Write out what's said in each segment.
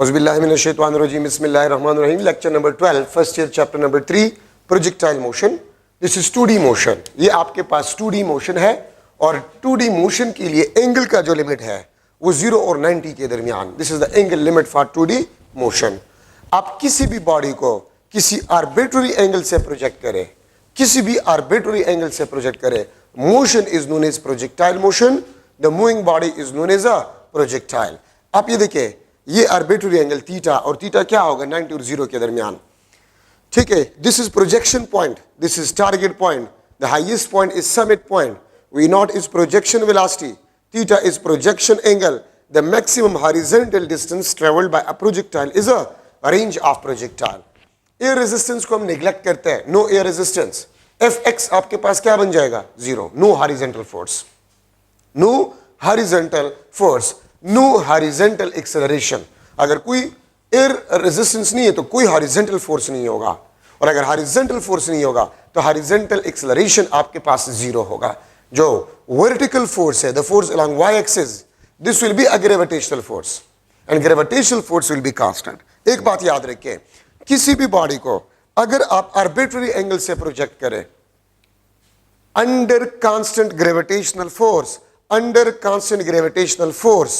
Auzubillahiminash-shaytanir-rajim. Bismillahir-rahmanir-rahim. Lecture number 12, first year, chapter number 3, projectile motion. This is 2D motion. ये आपके पास 2D motion है और 2D motion के लिए एंगल का जो लिमिट है वो 0 और 90 के दरमियान. This is the angle limit for 2D motion. आप किसी भी बॉडी को किसी आर्बिट्ररी एंगल से प्रोजेक्ट करें, किसी भी आर्बिट्ररी एंगल से प्रोजेक्ट करें, motion is known as projectile motion. The moving body is known as a projectile. आप ये देखिए, ये आर्बिट्ररी एंगल थीटा, और थीटा क्या होगा 90 और 0 के दरमियान. ठीक है, this is projection point, this is target point, the highest point is summit point. V naught is projection velocity, theta is projection angle. The maximum horizontal distance travelled bye a projectile is a range of projectile. Air resistance को हम neglect करते हैं, no air resistance. Fx आपके पास क्या बन जाएगा 0. No horizontal force, no horizontal force, no horizontal acceleration. अगर कोई एयर रेजिस्टेंस नहीं है तो कोई हॉरिजॉन्टल फोर्स नहीं होगा, और अगर हॉरिजॉन्टल फोर्स नहीं होगा तो हॉरिजॉन्टल एक्सेलरेशन आपके पास 0 होगा. जो वर्टिकल फोर्स है, the force along y axis, this will be a gravitational force and gravitational force will be constant. एक बात याद रखिए, किसी भी बॉडी को अगर आप आर्बिट्ररी एंगल से प्रोजेक्ट करें under constant gravitational force, under constant gravitational force,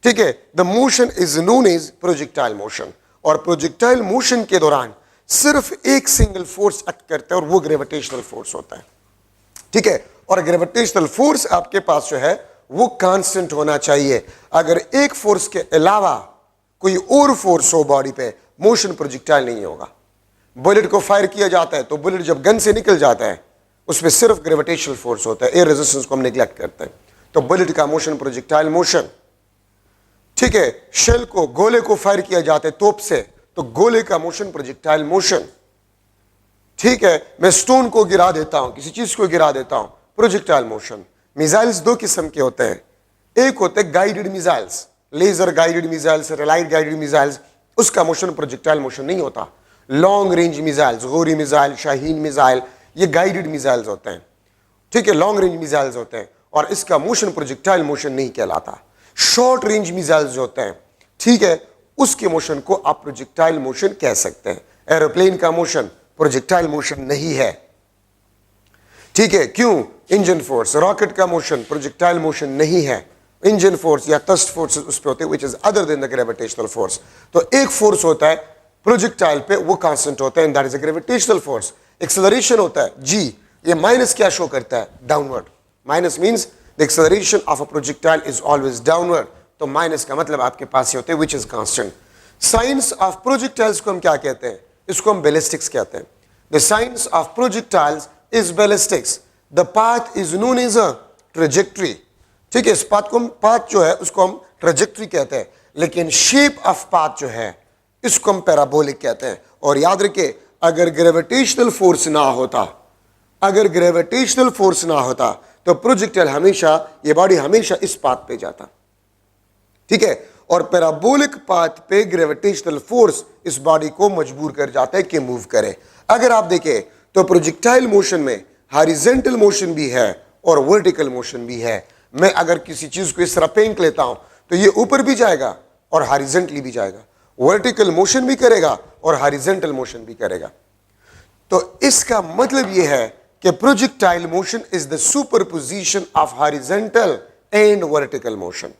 ठीक है, the motion is known as projectile motion. और प्रोजेक्टाइल मोशन के दौरान सिर्फ एक सिंगल फोर्स एक्ट करता है और वो ग्रेविटेशनल फोर्स होता है. ठीक है, और ग्रेविटेशनल फोर्स आपके पास जो है वो कांस्टेंट होना चाहिए. अगर एक फोर्स के अलावा कोई और फोर्स हो बॉडी पे, मोशन प्रोजेक्टाइल नहीं होगा. बुलेट को फायर किया जाता है तो बुलेट जब गन से निकल जाता है उसमें सिर्फ ग्रेविटेशनल फोर्स होता है, एयर रेजिस्टेंस को हम नेग्लेक्ट करते हैं, तो बुलेट का मोशन प्रोजेक्टाइल मोशन. ठीक है, शेल को, गोले को फायर किया जाता है तोप से तो गोले का मोशन प्रोजेक्टाइल मोशन. ठीक है, मैं स्टोन को गिरा देता हूं, किसी चीज को गिरा देता हूं, प्रोजेक्टाइल मोशन. मिसाइल्स दो किस्म के होते हैं, एक होते हैं guided missiles, laser guided missiles, रेलाइट गाइडेड मिसाइल्स, उसका मोशन प्रोजेक्टाइल मोशन नहीं होता. Long range missiles, Ghauri missile, Shaheen missile, ये गाइडेड मिसाइल्स होते हैं. ठीक है, लॉन्ग रेंज मिसाइल्स होते हैं और इसका मोशन प्रोजेक्टाइल मोशन नहीं कहलाता. शॉर्ट रेंज मिसाइल्स होते हैं, ठीक है, उसके मोशन को आप प्रोजेक्टाइल मोशन कह सकते हैं. एरोप्लेन का मोशन प्रोजेक्टाइल मोशन नहीं है. ठीक है, क्यों? Engine force. रॉकेट का मोशन प्रोजेक्टाइल मोशन नहीं है. इंजन फोर्स या थ्रस्ट फोर्स उस पे होते हैं which is other than the gravitational force. तो एक फोर्स होता है प्रोजेक्टाइल पे, वो कांस्टेंट होता है and that is a gravitational force. Acceleration होता है जी, ये माइनस क्या शो करता है? Downward. Minus means the acceleration of a projectile is always downward. तो माइनस का मतलब आपके पास ये होते हैं विच is constant. Science of projectiles को हम क्या कहते हैं? इसको हम बैलिस्टिक्स कहते हैं. The science of projectiles is ballistics. The path is known as a trajectory. ठीक है, इस पाथ को हम, पाथ जो है उसको हम ट्रेजेक्ट्री कहते हैं, लेकिन शेप ऑफ पाथ जो है इसको हम पैराबोलिक कहते हैं. और याद रखिए, अगर ग्रेविटेशनल फोर्स ना होता, अगर ग्रेविटेशनल फोर्स ना होता तो प्रोजेक्टाइल हमेशा, ये बॉडी हमेशा इस पाथ पे जाता. ठीक है, और पैराबोलिक पाथ पे ग्रेविटेशनल फोर्स इस बॉडी को मजबूर कर जाता है कि मूव करे. अगर आप देखें तो प्रोजेक्टाइल मोशन में हॉरिजॉन्टल मोशन भी है और वर्टिकल मोशन भी है. मैं अगर किसी चीज को इस तरह फेंक लेता हूं तो ये ऊपर भी जाएगा और हॉरिजॉन्टली भी जाएगा, वर्टिकल मोशन भी करेगा और हॉरिजॉन्टल मोशन भी करेगा. तो इसका मतलब यह है कि projectile motion is the superposition of horizontal and vertical motion.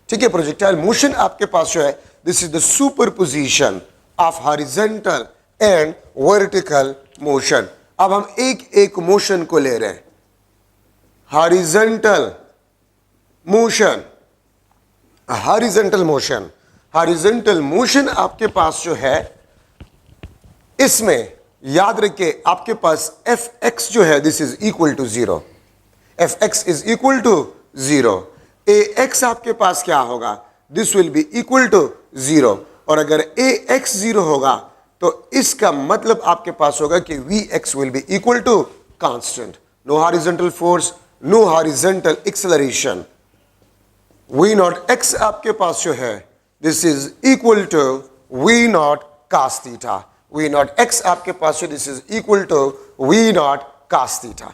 ठीक है, प्रोजेक्टाइल मोशन आपके पास जो है, this is the superposition of horizontal and vertical motion. अब हम एक एक मोशन को ले रहे हैं. Horizontal motion, horizontal motion, horizontal motion आपके पास जो है, इसमें याद रखिए आपके पास Fx जो है this is equal to 0. Fx is equal to 0. Ax आपके पास क्या होगा? This will be equal to 0. और अगर Ax 0 होगा तो इसका मतलब आपके पास होगा कि Vx will be equal to constant. No horizontal force, no horizontal acceleration. V naught x आपके पास जो है this is equal to V naught cos theta. V naught x आपके पास जो this is equal to V naught cos theta.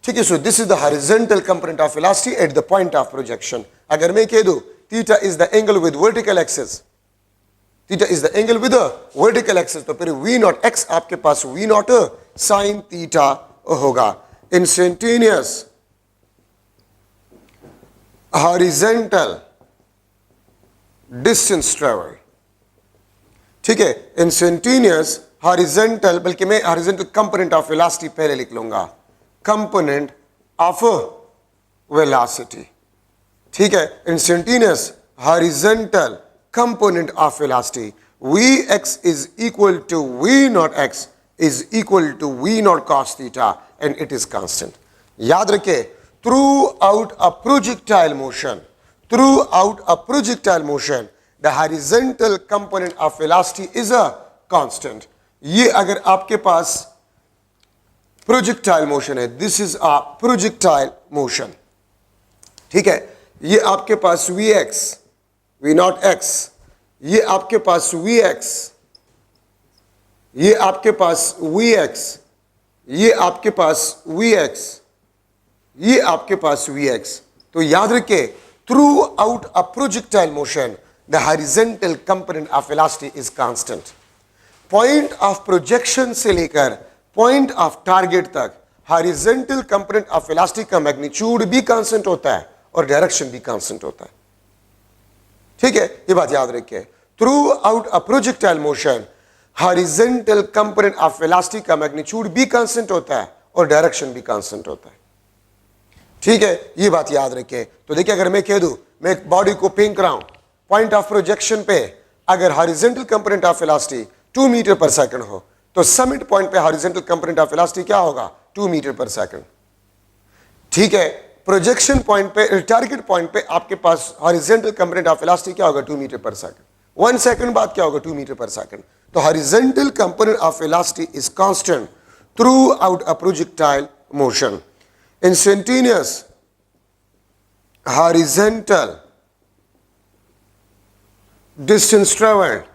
ठीक है, so this is the horizontal component of velocity at the point of projection. अगर मैं कह दूं theta is the angle with vertical axis, theta is the angle with vertical axis, तो फिर v naught x आपके पास वी नॉट साइन थीटा होगा। Instantaneous horizontal distance travel, ठीक है, इंस्टेंटेनियस हॉरिजेंटल, बल्कि मैं हॉरिजेंटल कंपोनेंट ऑफ वेलोसिटी पहले लिख लूंगा, कंपोनेंट ऑफ वेलोसिटी, ठीक है, instantaneous horizontal component of velocity, V X is equal to we naught X is equal to we naught cos theta and it is constant. याद रखे, throughout a projectile motion, throughout a projectile motion the horizontal component of velocity is a constant। ये अगर आपके पास projectile motion है, this is a projectile motion, ठीक है, ये आपके पास V X V naught X, ये आपके पास वी एक्स, ये आपके पास वी एक्स, ये आपके पास वी एक्स, ये आपके पास वी एक्स। तो याद रखिए, throughout a projectile motion the horizontal component of velocity is constant। Point of projection से लेकर पॉइंट ऑफ टारगेट तक हॉरिजॉन्टल कंपोनेंट ऑफ वेलोसिटी का मैग्नीट्यूड भी कांस्टेंट होता है और डायरेक्शन भी कांस्टेंट होता है, ठीक है, ये बात याद रखिए। Through out a projectile motion horizontal component of velocity का मैग्नीट्यूड भी कांस्टेंट होता है और डायरेक्शन भी कांस्टेंट होता है, ठीक है, ये बात याद रखें। तो देखिए, अगर मैं कह दूं मैं एक बॉडी को फेंक रहा हूं, पॉइंट ऑफ प्रोजेक्शन पे अगर horizontal component of velocity 2 metre पर सेकंड हो, तो समिट पॉइंट पे हॉरिजॉन्टल कंपोनेंट ऑफ वेलोसिटी क्या होगा, 2 मीटर पर सेकंड, ठीक है। प्रोजेक्शन पॉइंट पे, टारगेट पॉइंट पे आपके पास हॉरिजॉन्टल कंपोनेंट ऑफ वेलोसिटी क्या होगा, 2 मीटर पर सेकंड। 1 सेकंड बाद क्या होगा, 2 मीटर पर सेकंड। तो horizontal component of velocity is constant through out a projectile motion. Instantaneous horizontal distance traveled,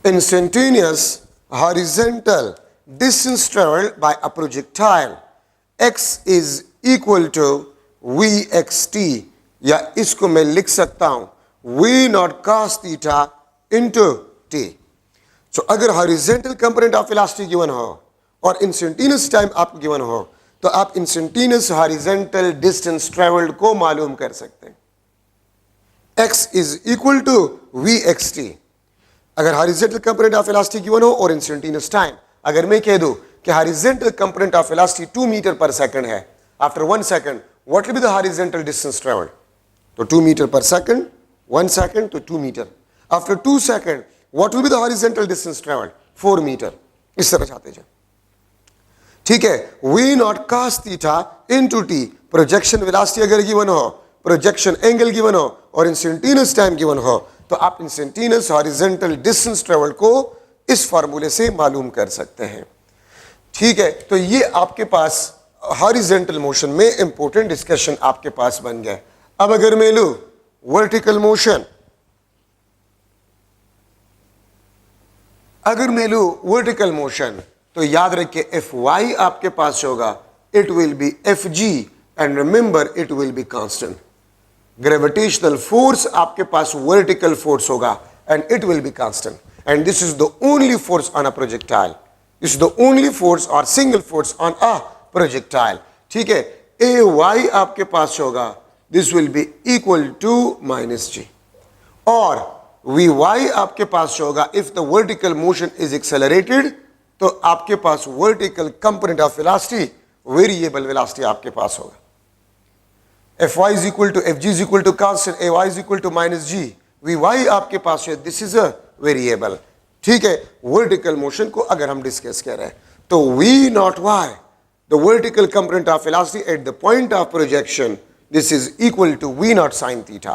instantaneous horizontal distance traveled by a projectile x is equal to vxt, या इसको मैं लिख सकता हूं v naught cos theta into t। सो अगर horizontal component of velocity given हो और instantaneous time आपको गिवन हो, तो आप इंस्टेंटेनियस हॉरिजॉन्टल डिस्टेंस ट्रेवल्ड को मालूम कर सकते हैं। x is equal to vxt, अगर horizontal component of velocity given हो और इंस्टेंटेनियस टाइम, अगर मैं कह दूं कि horizontal component of velocity 2 metre पर सेकंड है, after 1 second what will be the horizontal distance travelled, तो 2 मीटर पर सेकंड, 1 सेकंड तो 2 metre, after 2 second what will be the horizontal distance travelled, 4 metre, इस तरह जाते जाए, ठीक है। We naught cos theta into t, projection velocity अगर गिवन हो, प्रोजेक्शन एंगल गिवन हो और इंस्टेंटेनियस टाइम गिवन हो, तो आप इंस्टेंटेनियस हॉरिजॉन्टल डिस्टेंस ट्रेवल को इस फार्मूले से मालूम कर सकते हैं, ठीक है। तो ये आपके पास हॉरिजॉन्टल मोशन में इंपॉर्टेंट डिस्कशन आपके पास बन गया। अब अगर मैं लूं वर्टिकल मोशन, अगर मैं लूं वर्टिकल मोशन, तो याद रखिए एफ वाई आपके पास होगा, it will be F G and remember it will be constant. Gravitational force आपके पास वर्टिकल फोर्स होगा and it will be constant, and this is the only force on a projectile, this is the only force और single force on a projectile, ठीक है। A Y आपके पास होगा, this will be equal to minus G, और V Y आपके पास होगा if the vertical motion is accelerated, तो आपके पास vertical component of velocity variable velocity आपके पास होगा। F Y is equal to F G is equal to constant, A Y is equal to minus G, V Y आपके पास है, this is a variable, ठीक है। वर्टिकल मोशन को अगर हम डिस्कस कर रहे हैं, तो v naught y the vertical component of velocity at the point of projection, this is equal to we naught sine theta,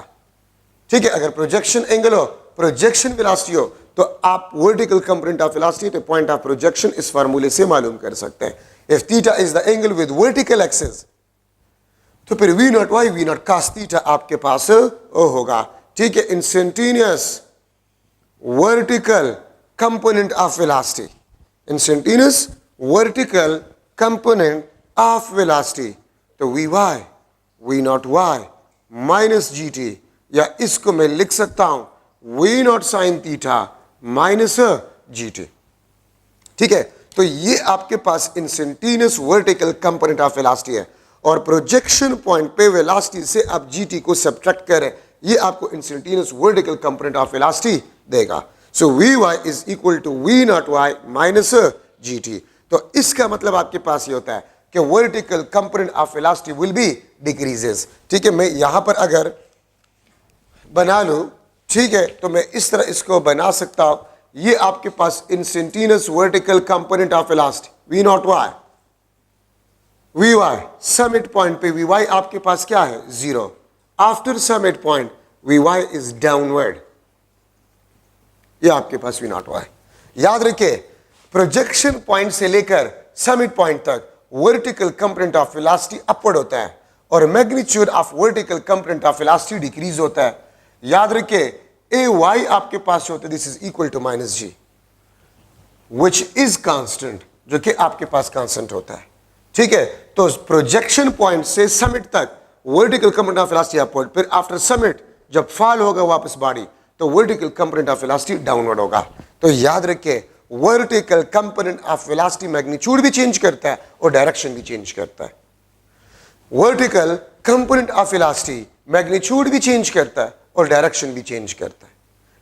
ठीक है। अगर प्रोजेक्शन एंगल हो, प्रोजेक्शन वेलोसिटी हो, तो आप vertical component of velocity at point of projection इस फार्मूले से मालूम कर सकते हैं। If theta is the angle with vertical axis, तो फिर v naught why we naught cos theta आपके पास होगा, ठीक है। Instantaneous vertical component of velocity, instantaneous vertical component of velocity, तो V Y we naught Y minus G T, या इसको मैं लिख सकता हूं V naught sine theta minus G T. ठीक है, तो ये आपके पास instantaneous vertical component of velocity है, और प्रोजेक्शन पॉइंट पे वेलोसिटी से आप जीटी को सब्ट्रैक्ट करें, ये आपको instantaneous vertical component of velocity देगा। So V Y is equal to we naught Y minus G T. तो इसका मतलब आपके पास ये होता है कि vertical component of velocity will be decreases. ठीक है, मैं यहां पर अगर बना लूं, ठीक है, तो मैं इस तरह इसको बना सकता हूं, ये आपके पास instantaneous vertical component of velocity V naught Y, V Y summit point पे वी वाई आपके पास क्या है, zero. After summit point V Y is downward, ये आपके पास वी नॉट वाई। याद रखिए, प्रोजेक्शन पॉइंट से लेकर समिट पॉइंट तक vertical component of velocity upward होता है और magnitude of vertical component of velocity decrease होता है। याद रखिए, ए वाई आपके पास होता है, this is equal to minus g, which is constant, जो कि आपके पास कांस्टेंट होता है। ठीक है, तो प्रोजेक्शन पॉइंट से समिट तक vertical component of velocity upward, फिर आफ्टर समिट जब फॉल होगा वापस बॉडी, तो vertical component of velocity downward होगा। तो याद रखिए, vertical component of velocity magnitude भी चेंज करता है और डायरेक्शन भी चेंज करता है। Vertical component of velocity magnitude भी चेंज करता है और डायरेक्शन भी चेंज करता है,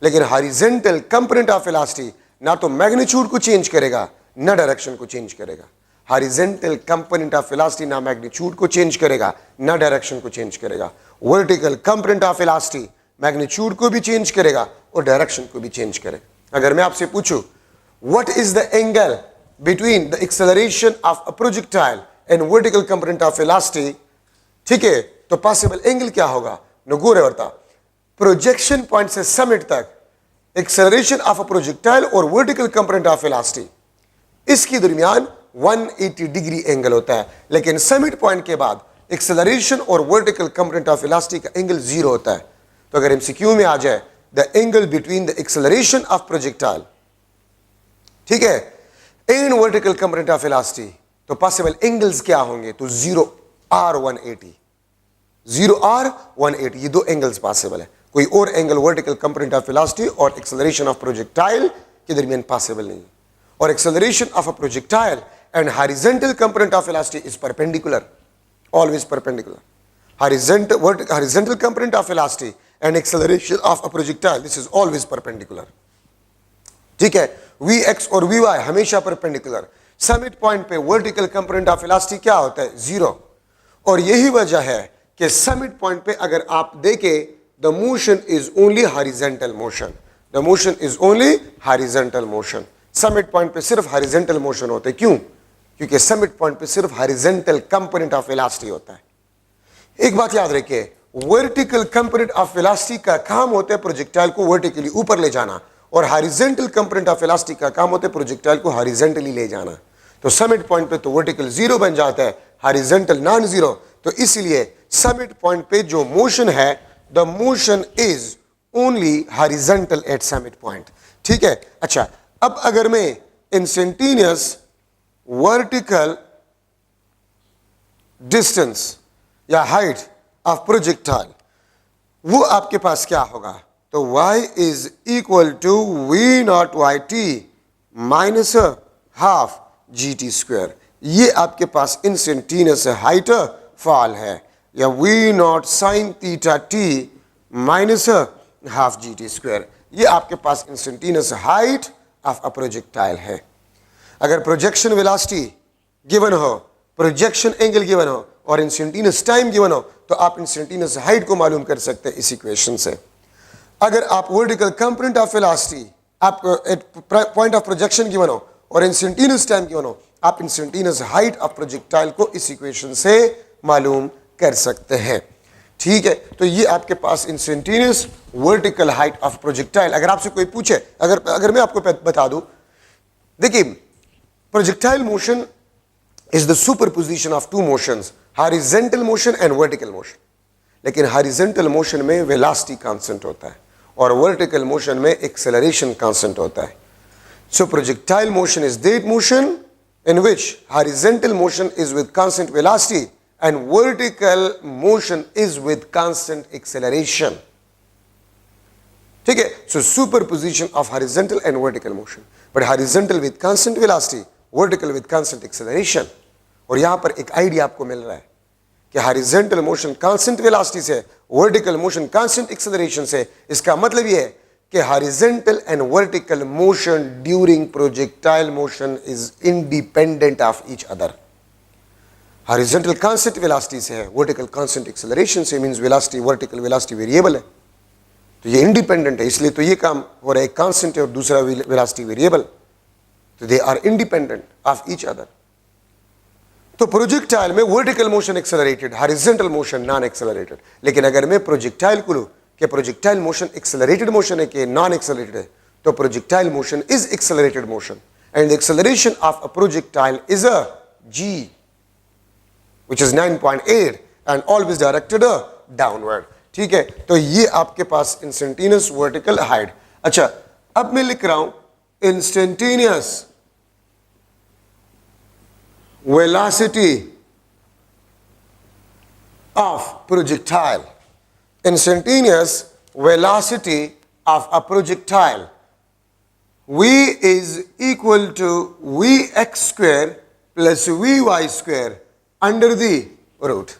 लेकिन हॉरिजॉन्टल कंपोनेंट ऑफ वेलोसिटी ना तो मैग्नीट्यूड को चेंज करेगा ना डायरेक्शन को चेंज करेगा। हॉरिजॉन्टल कंपोनेंट ऑफ वेलोसिटी ना मैग्नीट्यूड को चेंज करेगा ना डायरेक्शन को चेंज करेगा। Vertical component of velocity magnitude को भी चेंज करेगा और डायरेक्शन को भी चेंज करेगा। अगर मैं आपसे पूछूं what is the angle between the acceleration of a projectile and vertical component of velocity, ठीक है, तो पॉसिबल एंगल क्या होगा, नगोरे वर्ता प्रोजेक्शन पॉइंट से समिट तक एक्सेलरेशन ऑफ अ प्रोजेक्टाइल और वर्टिकल कंपोनेंट ऑफ वेलोसिटी, इसके दरमियान 180 डिग्री एंगल होता है, लेकिन समिट पॉइंट के बाद एक्सेलरेशन और वर्टिकल कंपोनेंट ऑफ वेलोसिटी का एंगल जीरो होता है। तो अगर एमसीक्यू में आ जाए the angle between the acceleration of projectile, ठीक है, and vertical component of velocity, तो पॉसिबल एंगल्स क्या होंगे, तो 0R180, 0R180, ये दो एंगल्स पॉसिबल है। कोई और angle vertical component of velocity और एक्सेलरेशन ऑफ प्रोजेक्टाइल के दरमियान पॉसिबल नहीं है। और acceleration of a projectile and horizontal component of velocity is perpendicular, always perpendicular. Horizontal component of velocity and acceleration of a projectile, this is always perpendicular. ठीक है, Vx और Vy हमेशा perpendicular। Summit point पे vertical component of velocity क्या होता है, zero. और यही वजह है कि समिट पॉइंट पे अगर आप देखें, the motion is only horizontal motion, the motion is only horizontal motion. Summit point पे सिर्फ हॉरिजॉन्टल मोशन होते हैं, क्यों, क्योंकि समिट पॉइंट पे सिर्फ हॉरिजॉन्टल कंपोनेंट ऑफ वेलोसिटी होता है। एक बात याद रखिए, वर्टिकल कंपोनेंट ऑफ वेलोसिटी का काम होता है प्रोजेक्टाइल को वर्टिकली ऊपर ले जाना, और हॉरिजॉन्टल कंपोनेंट ऑफ वेलोसिटी का काम होता है प्रोजेक्टाइल को हॉरिजॉन्टली ले जाना। तो समिट पॉइंट पे तो वर्टिकल जीरो बन जाता है, हॉरिजॉन्टल नॉन जीरो। तो इसलिए समिट पॉइंट पे जो मोशन है, the motion is only horizontal at summit point. ठीक है, अच्छा, अब अगर मैं इंस्टेंटेनियस वर्टिकल डिस्टेंस या हाइट ऑफ प्रोजेक्टाइल, वो आपके पास क्या होगा, तो y is equal to we naught Y T minus half G T square. ये आपके पास इंस्टेंटेनियस हाइट फॉल है, या V naught sine theta T minus half G T square, ये आपके पास instantaneous height of a projectile है। अगर प्रोजेक्शन वेलोसिटी गिवन हो, प्रोजेक्शन एंगल गिवन हो और इंस्टेंटेनियस टाइम गिवन हो, तो आप इंस्टेंटेनियस हाइट को मालूम कर सकते हैं इस इक्वेशन से। अगर आप वर्टिकल कंपोनेंट ऑफ वेलोसिटी, आप पॉइंट ऑफ प्रोजेक्शन गिवन हो और इंस्टेंटेनियस टाइम गिवन हो, आप इंस्टेंटेनियस हाइट ऑफ प्रोजेक्टाइल को इस इक्वेशन से मालूम कर सकते हैं। ठीक है, तो ये आपके पास instantaneous vertical height of projectile. अगर आपसे कोई पूछे, अगर मैं आपको बता दूं, देखिए, projectile motion is the superposition of two motions, horizontal motion and vertical motion. लेकिन horizontal motion में velocity constant होता है और vertical motion में acceleration constant होता है। So projectile motion is that motion in which horizontal motion is with constant velocity and vertical motion is with constant acceleration. ठीक है, so superposition of horizontal and vertical motion, but horizontal with constant velocity, vertical with constant acceleration. और यहां पर एक idea आपको मिल रहा है कि हॉरिजॉन्टल मोशन कांस्टेंट वेलोसिटी से, वर्टिकल मोशन कांस्टेंट एक्सेलरेशन से. इसका मतलब यह है कि horizontal and vertical motion during projectile motion is independent of each other. Horizontal constant velocity से है, वर्टिकल कांस्टेंट एक्सेलरेशन से, means velocity, vertical velocity variable है, तो ये इंडिपेंडेंट है. इसलिए तो ये काम हो रहा है, एक कांस्टेंट है और दूसरा वेलोसिटी वेरिएबल, तो they are independent of each other. तो प्रोजेक्टाइल में vertical motion accelerated, horizontal motion non accelerated. लेकिन अगर मैं प्रोजेक्टाइल को लूं कि प्रोजेक्टाइल मोशन एक्सेलरेटेड मोशन है कि नॉन एक्सेलरेटेड है, तो projectile motion is accelerated motion and the acceleration of a projectile is a g which is 9.8 and always directed downward. ठीक है, तो ये आपके पास इंस्टेंटेनियस वर्टिकल हाइट. अच्छा, अब मैं लिख रहा हूं instantaneous velocity of projectile. Instantaneous velocity of a projectile, v is equal to vx square plus vy square under the root.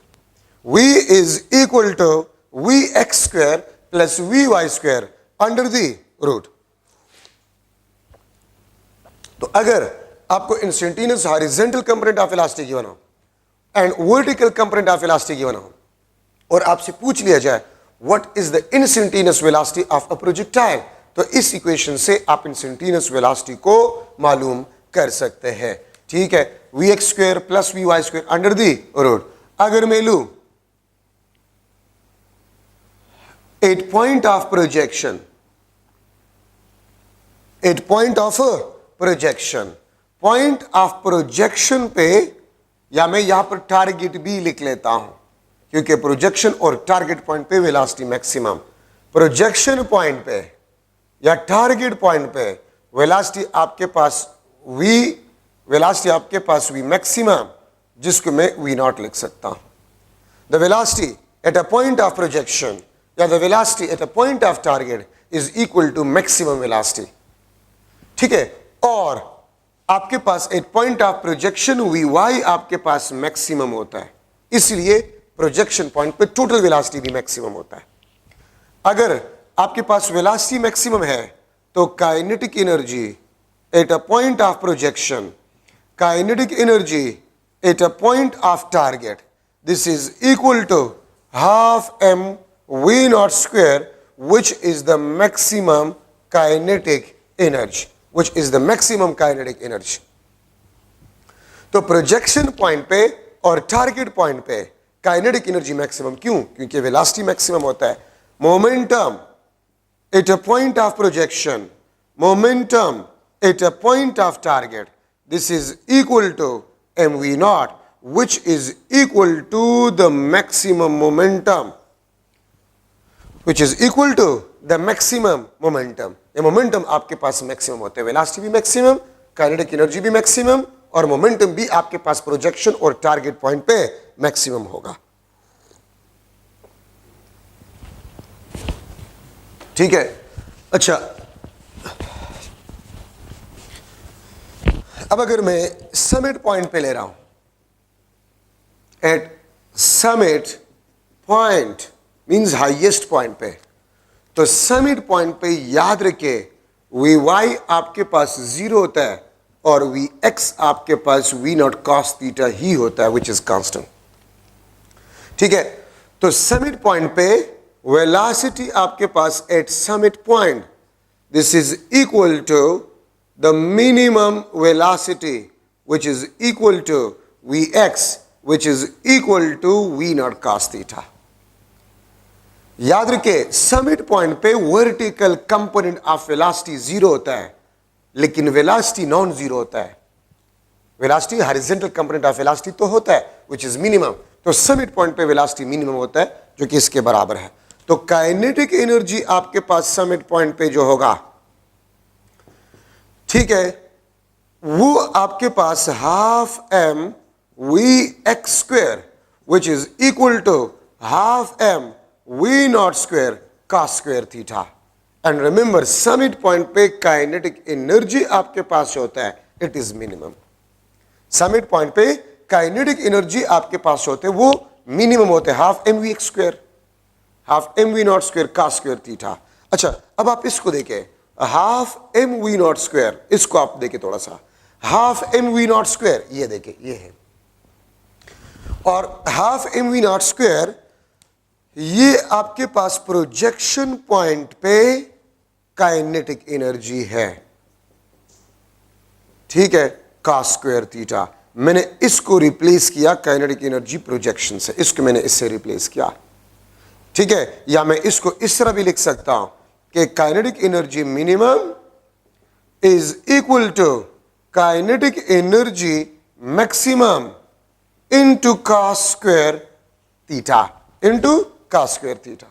v is equal to vx square plus vy square under the root. तो अगर आपको instantaneous horizontal component of velocity given हो and vertical component of velocity given हो और आपसे पूछ लिया जाए what is the instantaneous velocity of a projectile, तो इस इक्वेशन से आप इंस्टेंटेनियस वेलोसिटी को मालूम कर सकते हैं. ठीक है, v x square plus we Y square under the root. अगर मैं लू at point of projection, at point of projection, point of projection पे, या मैं यहां पर टारगेट भी लिख लेता हूं क्योंकि प्रोजेक्शन और टारगेट पॉइंट पे वेलोसिटी मैक्सिमम, प्रोजेक्शन पॉइंट पे या टारगेट पॉइंट पे वेलोसिटी आपके पास v, वेलोसिटी आपके पास v मैक्सिमम, जिसको मैं v नॉट लिख सकता हूं. The velocity at a point of projection या the velocity at a point of target is equal to maximum velocity. ठीक है, और आपके पास at point of projection V Y आपके पास मैक्सिमम होता है, इसलिए प्रोजेक्शन पॉइंट पे टोटल वेलोसिटी भी मैक्सिमम होता है. अगर आपके पास वेलोसिटी मैक्सिमम है तो kinetic energy at a point of projection, kinetic energy at a point of target, this is equal to half m v naught square which is the maximum kinetic energy, which is the maximum kinetic energy. तो projection point पे और target point पे kinetic energy maximum, क्यों? क्योंकि velocity maximum होता है. Momentum at a point of projection, momentum at a point of target, this is equal to mv naught which is equal to the maximum momentum, which is equal to the maximum momentum. ये momentum आपके पास maximum होते हैं, velocity भी maximum, kinetic energy भी maximum और momentum भी आपके पास प्रोजेक्शन और टारगेट पॉइंट पे मैक्सिमम होगा. ठीक है. अच्छा, अब अगर मैं समिट पॉइंट पे ले रहा हूं, at summit point means highest point पे, तो समिट पॉइंट पे याद रखे वी वाई आपके पास जीरो होता है और वी एक्स आपके पास वी नॉट कॉस थीटा ही होता है, विच इज कांस्टेंट. ठीक है. तो समिट पॉइंट पे वेलोसिटी आपके पास at summit point, this is equal to the minimum velocity which is equal to V X which is equal to we naught cos theta. याद रखे समिट पॉइंट पे vertical component of velocity zero होता है, लेकिन velocity non zero होता है. Velocity horizontal component of velocity तो होता है विच इज मिनिमम. तो समिट पॉइंट पे वेलोसिटी मिनिमम होता है जो कि इसके बराबर है. तो काइनेटिक एनर्जी आपके पास समिट पॉइंट पे जो होगा, ठीक है, वो आपके पास half M we x square which is equal to half m v naught square cos square theta. And remember, summit point पे काइनेटिक एनर्जी आपके पास होता है, it is minimum. Summit point पे काइनेटिक एनर्जी आपके पास होते हैं, वो मिनिमम होते हैं, half M we x square, half M we naught square cos square theta. अच्छा, अब आप इसको देखें, half M we naught square, इसको आप देखें थोड़ा सा, half M we naught square, ये देखें, ये है, और half M we naught square ये आपके पास प्रोजेक्शन पॉइंट पे काइनेटिक एनर्जी है. ठीक है, cos स्क्वायर थीटा. मैंने इसको रिप्लेस किया काइनेटिक एनर्जी प्रोजेक्शन से, इसको मैंने इससे रिप्लेस किया. ठीक है, या मैं इसको इस तरह भी लिख सकता हूं कि kinetic energy minimum is equal to kinetic energy maximum into cos square theta, into cos square theta.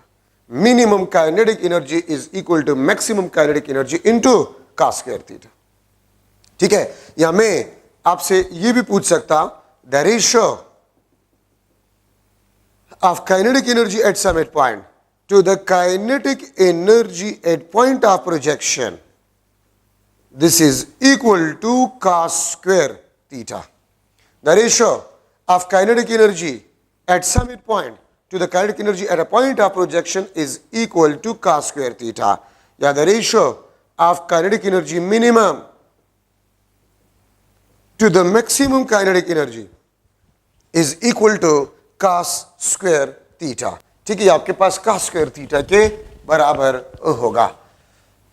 Minimum kinetic energy is equal to maximum kinetic energy into cos square theta. ठीक है, या मैं आपसे यह भी पूछ सकता हूं, the ratio of kinetic energy at summit point to the kinetic energy at point of projection, this is equal to cos square theta. The ratio of kinetic energy at summit point to the kinetic energy at a point of projection is equal to cos square theta. Yeah, the ratio of kinetic energy minimum to the maximum kinetic energy is equal to cos square theta. ठीक है, आपके पास cos square theta के बराबर होगा.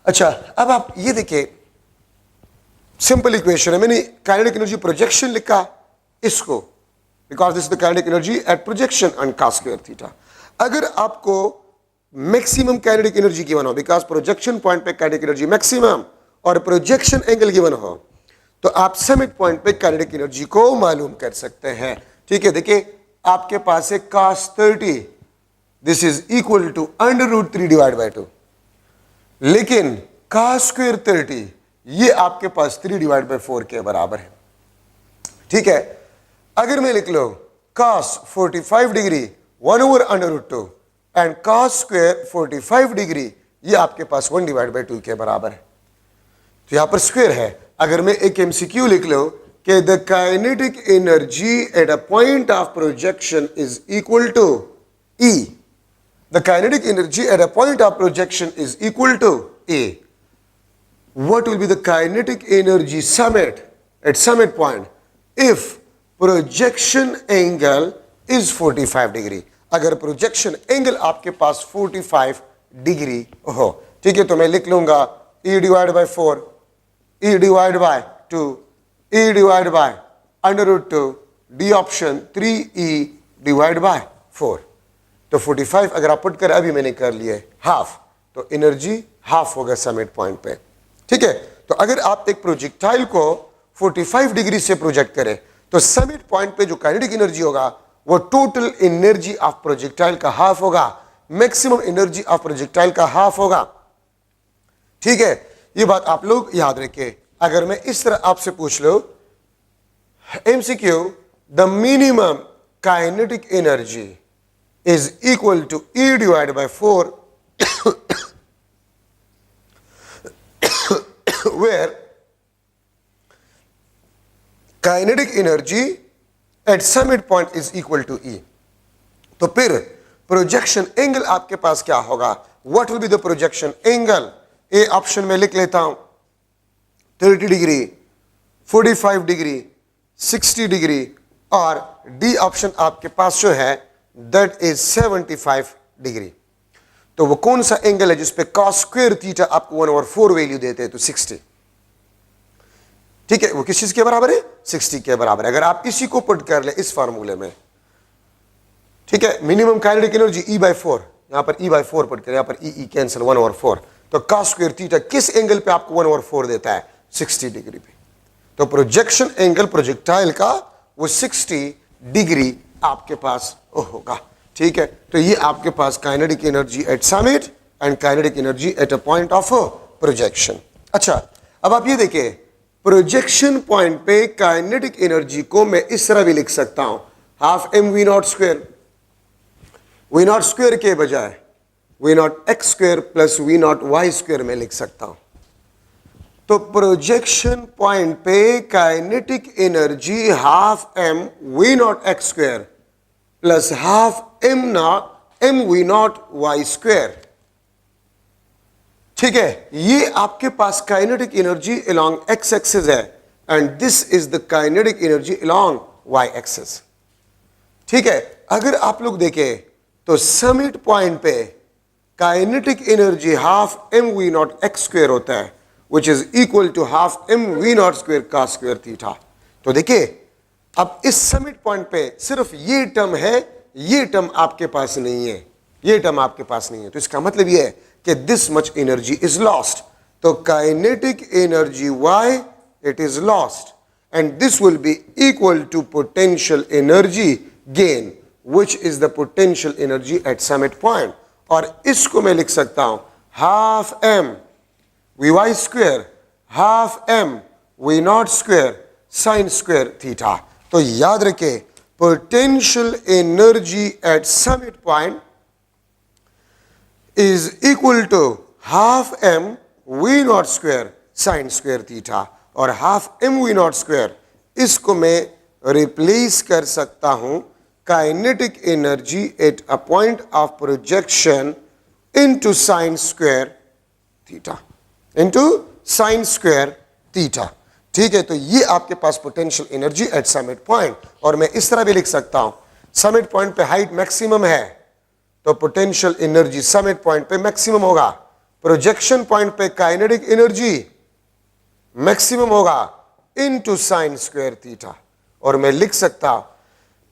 अच्छा, अब आप ये देखिए, सिंपल इक्वेशन है, मैंने काइनेटिक एनर्जी प्रोजेक्शन लिखा इसको, because this is the kinetic energy at projection on cos square theta. अगर आपको मैक्सिमम काइनेटिक एनर्जी गिवन हो, बिकॉज प्रोजेक्शन पॉइंट पे काइनेटिक एनर्जी मैक्सिमम और प्रोजेक्शन एंगल गिवन हो, तो आप समिट पॉइंट पे काइनेटिक एनर्जी को मालूम कर सकते हैं. ठीक है, देखिए आपके पास है cos 30, this is equal to √3 divide by 2, लेकिन cos स्क्वायर 30 ये आपके पास 3 डिवाइड बाय 4 के बराबर है. ठीक है, अगर मैं लिख लो cos 45 degree 1/√2 and cos square 45 degree, ये आपके पास 1 डिवाइड बाय 2 के बराबर है. तो यहां पर स्क्वायर है. अगर मैं एक एमसीक्यू लिख लो कि the kinetic energy at a point of projection is equal to E, the kinetic energy at a point of projection is equal to A, what will be the kinetic energy summit at summit point if projection angle is 45 degree. अगर projection angle आपके पास 45 degree हो, ठीक है, तो मैं लिख लूंगा E divide by 4, E divide by 2, E divide by √2, D option 3E divide by 4. तो 45 अगर आप पुट कर, अभी मैंने कर लिया हाफ, तो एनर्जी हाफ होगा समिट पॉइंट पे. ठीक है, तो अगर आप एक प्रोजेक्टाइल को 45 डिग्री से प्रोजेक्ट करें, तो समिट पॉइंट पे जो काइनेटिक एनर्जी होगा वो टोटल एनर्जी ऑफ प्रोजेक्टाइल का हाफ होगा, मैक्सिमम एनर्जी ऑफ प्रोजेक्टाइल का हाफ होगा. ठीक है, ये बात आप लोग याद रखें. अगर मैं इस तरह आपसे पूछ लो MCQ, the minimum kinetic energy is equal to E divide by 4 where kinetic energy at summit point is equal to E. तो फिर प्रोजेक्शन एंगल आपके पास क्या होगा? What will be the projection angle? A option में लिख लेता हूं 30 डिग्री, 45 डिग्री, 60 डिग्री, और डी ऑप्शन आपके पास जो है दैट इज 75 डिग्री. तो वो कौन सा एंगल है जिसपे cos स्क्वायर थीटा आपको 1/4 वैल्यू देते हैं? तो 60. ठीक है, वो किस चीज के बराबर है? 60 के बराबर. अगर आप इसी को पुट कर ले इस फार्मूले में, ठीक है, मिनिमम काइनेटिक एनर्जी E/4, यहां पर E/4 पुट कर, यहां पर E कैंसिल 1/4, तो cos स्क्वायर थीटा किस एंगल पे आपको 1/4 देता है? 60 डिग्री पे. तो प्रोजेक्शन एंगल प्रोजेक्टाइल का वो 60 डिग्री आपके पास होगा. ठीक है, तो ये आपके पास kinetic energy at summit and kinetic energy at a point of projection. अच्छा, अब आप ये देखिए, प्रोजेक्शन पॉइंट पे काइनेटिक एनर्जी को मैं इस तरह भी लिख सकता हूं, half M we naught square, V naught square के बजाय V naught X square plus V naught Y square में लिख सकता हूं। तो प्रोजेक्शन पॉइंट पे kinetic energy half M we naught X square plus half M we naught Y square. ठीक है, ये आपके पास kinetic energy along X axis है and this is the kinetic energy along Y axis. ठीक है, अगर आप लोग देखें तो समिट पॉइंट पे kinetic energy half M we naught X square होता है which is equal to half M we naught square का स्क्वायर थीटा। तो देखिए अब इस समिट पॉइंट पे सिर्फ ये टर्म है, ये टर्म आपके पास नहीं है, ये टर्म आपके पास नहीं है। तो इसका मतलब ये है कि this much energy is lost. तो kinetic energy why it is lost and this will be equal to potential energy gain which is the potential energy at summit point. और इसको मैं लिख सकता हूं half M V Y square half M we naught square sine square theta. तो याद रखें potential energy at summit point is equal to half m v naught square sin square theta और half m v naught square इसको मैं replace कर सकता हूं kinetic energy at a point of projection into sin square theta into sin square theta। ठीक है, तो ये आपके पास potential energy at summit point. और मैं इस तरह भी लिख सकता हूं समिट पॉइंट पे हाइट मैक्सिमम है तो पोटेंशियल एनर्जी समिट पॉइंट पे मैक्सिमम होगा, प्रोजेक्शन पॉइंट पे काइनेटिक एनर्जी मैक्सिमम होगा इनटू साइन स्क्वायर थीटा। और मैं लिख सकता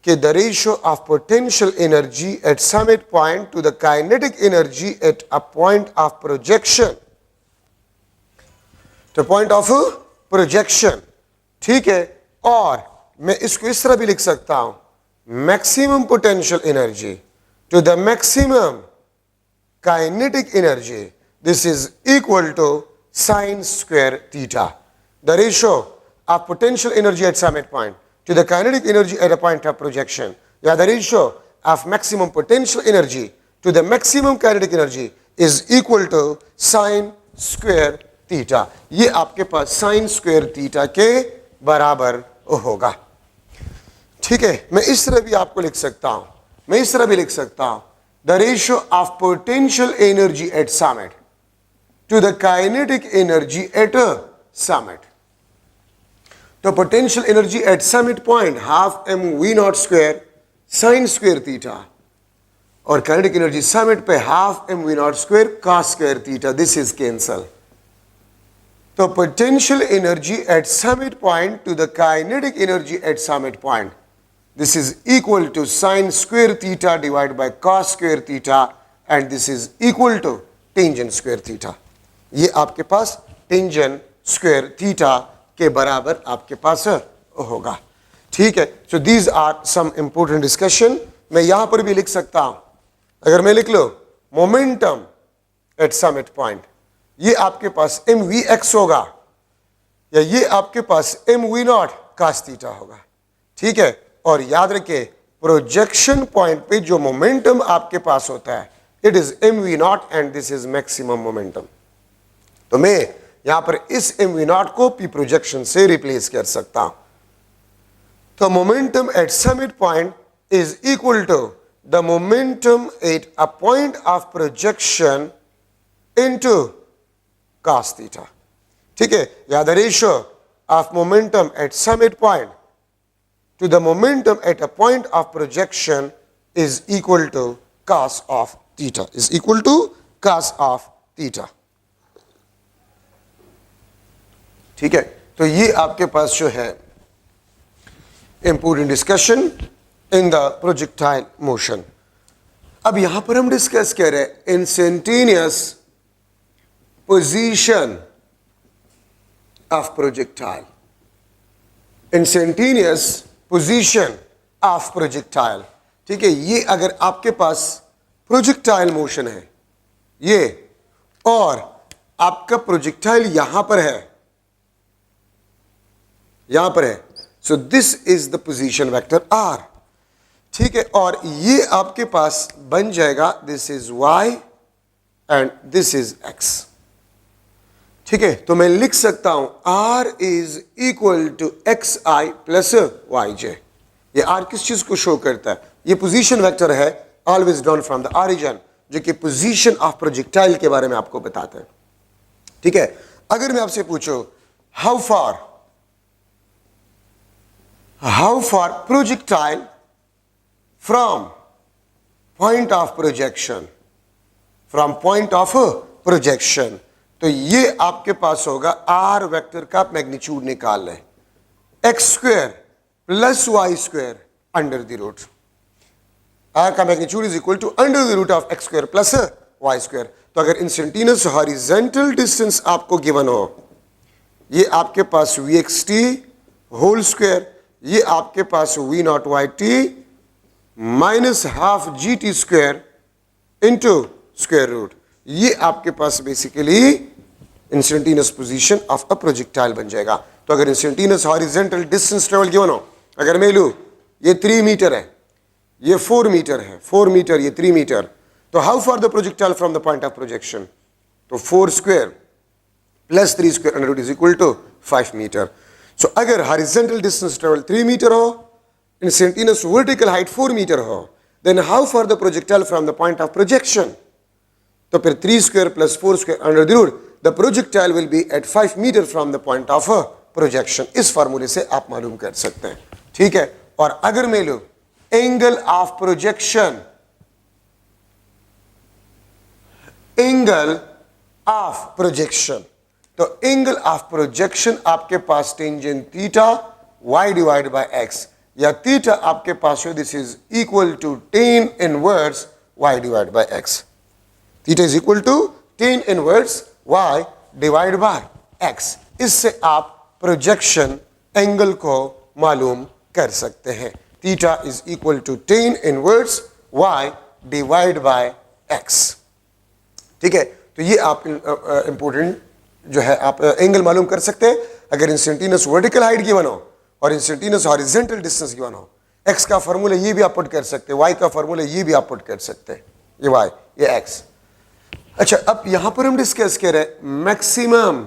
कि the ratio of potential energy at summit point to the kinetic energy at a point of projection, तो पॉइंट ऑफ प्रोजेक्शन। ठीक है, और मैं इसको इस तरह भी लिख सकता हूं maximum potential energy to the maximum kinetic energy, this is equal to sine square theta. The ratio of potential energy at summit point to the kinetic energy at a point of projection, yeah, the ratio of maximum potential energy to the maximum kinetic energy is equal to sine square theta. ये आपके पास sine square theta के बराबर होगा। ठीक है, मैं इस तरह भी आपको लिख सकता हूं, मैं इस तरह भी लिख सकता हूं the ratio of potential energy at summit to the kinetic energy at summit. तो potential energy at summit point half M we naught square sine square theta और काइनेटिक एनर्जी समिट पे half M we naught square cos square theta, this is cancel. तो potential energy at summit point to the kinetic energy at summit point, this is equal to sine square theta divided by cos square theta and this is equal to tangent square theta। ये आपके पास tangent square theta के बराबर आपके पास होगा। ठीक है, so these are some important discussion। मैं यहां पर भी लिख सकता हूं, अगर मैं लिख लो momentum at summit point, ये आपके पास mvx होगा या ये आपके पास mv naught cos theta होगा। ठीक है, और याद रखिए प्रोजेक्शन पॉइंट पे जो मोमेंटम आपके पास होता है it is m we naught and this is maximum momentum. तो मैं यहां पर इस एम वी नॉट को पी प्रोजेक्शन से रिप्लेस कर सकता हूं। तो momentum at summit point is equal to the momentum at a point of projection into cos theta. ठीक है, या the ratio of momentum at summit point to the momentum at a point of projection is equal to cos of theta, is equal to cos of theta। ठीक है, तो ये आपके पास जो है important discussion in the projectile motion। अब यहां पर हम डिस्कस कर रहे हैं instantaneous position of projectile, instantaneous position of projectile. ठीक है, ये अगर आपके पास प्रोजेक्टाइल मोशन है ये और आपका प्रोजेक्टाइल यहां पर है, यहां पर है, so this is the position vector R. ठीक है, और ये आपके पास बन जाएगा this is y and this is x। ठीक है, तो मैं लिख सकता हूं r is equal to X I plus Y J. ये r किस चीज को शो करता है? ये पोजीशन वेक्टर है, always drawn from the origin, जो कि पोजीशन ऑफ प्रोजेक्टाइल के बारे में आपको बताता है। ठीक है, अगर मैं आपसे पूछूं how far projectile from point of projection, तो ये आपके पास होगा आर वेक्टर का मैग्नीट्यूड निकाल लें, X square plus Y square under the root. R का magnitude is equal to under the root of X square plus Y square. तो अगर इंस्टेंटेनियस हॉरिजॉन्टल डिस्टेंस आपको गिवन हो, ये आपके पास V X T whole square, ये आपके पास V naught Y T minus half G T square into square root, ये आपके पास basically instantaneous position of a projectile बन जाएगा। तो अगर instantaneous horizontal distance travel given हो, अगर मैं लूं ये 3 मीटर है, ये 4 मीटर है, 4 मीटर ये 3 मीटर, तो how far the projectile from the point of projection? तो 4 square plus 3 square under root is equal to 5 metre. So अगर हॉरिजॉन्टल डिस्टेंस ट्रेवल 3 मीटर हो, इंस्टेंटेनियस वर्टिकल हाइट 4 मीटर हो, then how far the projectile from the point of projection? तो फिर 3 square plus 4 square under the root, the projectile will be at 5 metre from the point of projection. इस फार्मूले से आप मालूम कर सकते हैं। ठीक है, और अगर मैं लूं एंगल ऑफ प्रोजेक्शन, तो एंगल ऑफ प्रोजेक्शन आपके पास tangent theta y divide by x, या थीटा आपके पास हो this is equal to tan inverse y divide by x। Theta is equal to tan inverse y divide by x। इससे आप प्रोजेक्शन एंगल को मालूम कर सकते हैं। Theta is equal to tan inverse y divide by x। ठीक है, तो ये आप इंपॉर्टेंट जो है आप एंगल मालूम कर सकते हैं अगर इंस्टेंटेनियस वर्टिकल हाइट गिवन हो और इंस्टेंटेनियस हॉरिजॉन्टल डिस्टेंस गिवन हो। x का फार्मूला ये भी आप पुट कर सकते हैं, y का फार्मूला ये भी आप पुट कर सकते हैं, ये y ये x। अच्छा, अब यहां पर हम डिस्कस कर रहे हैं maximum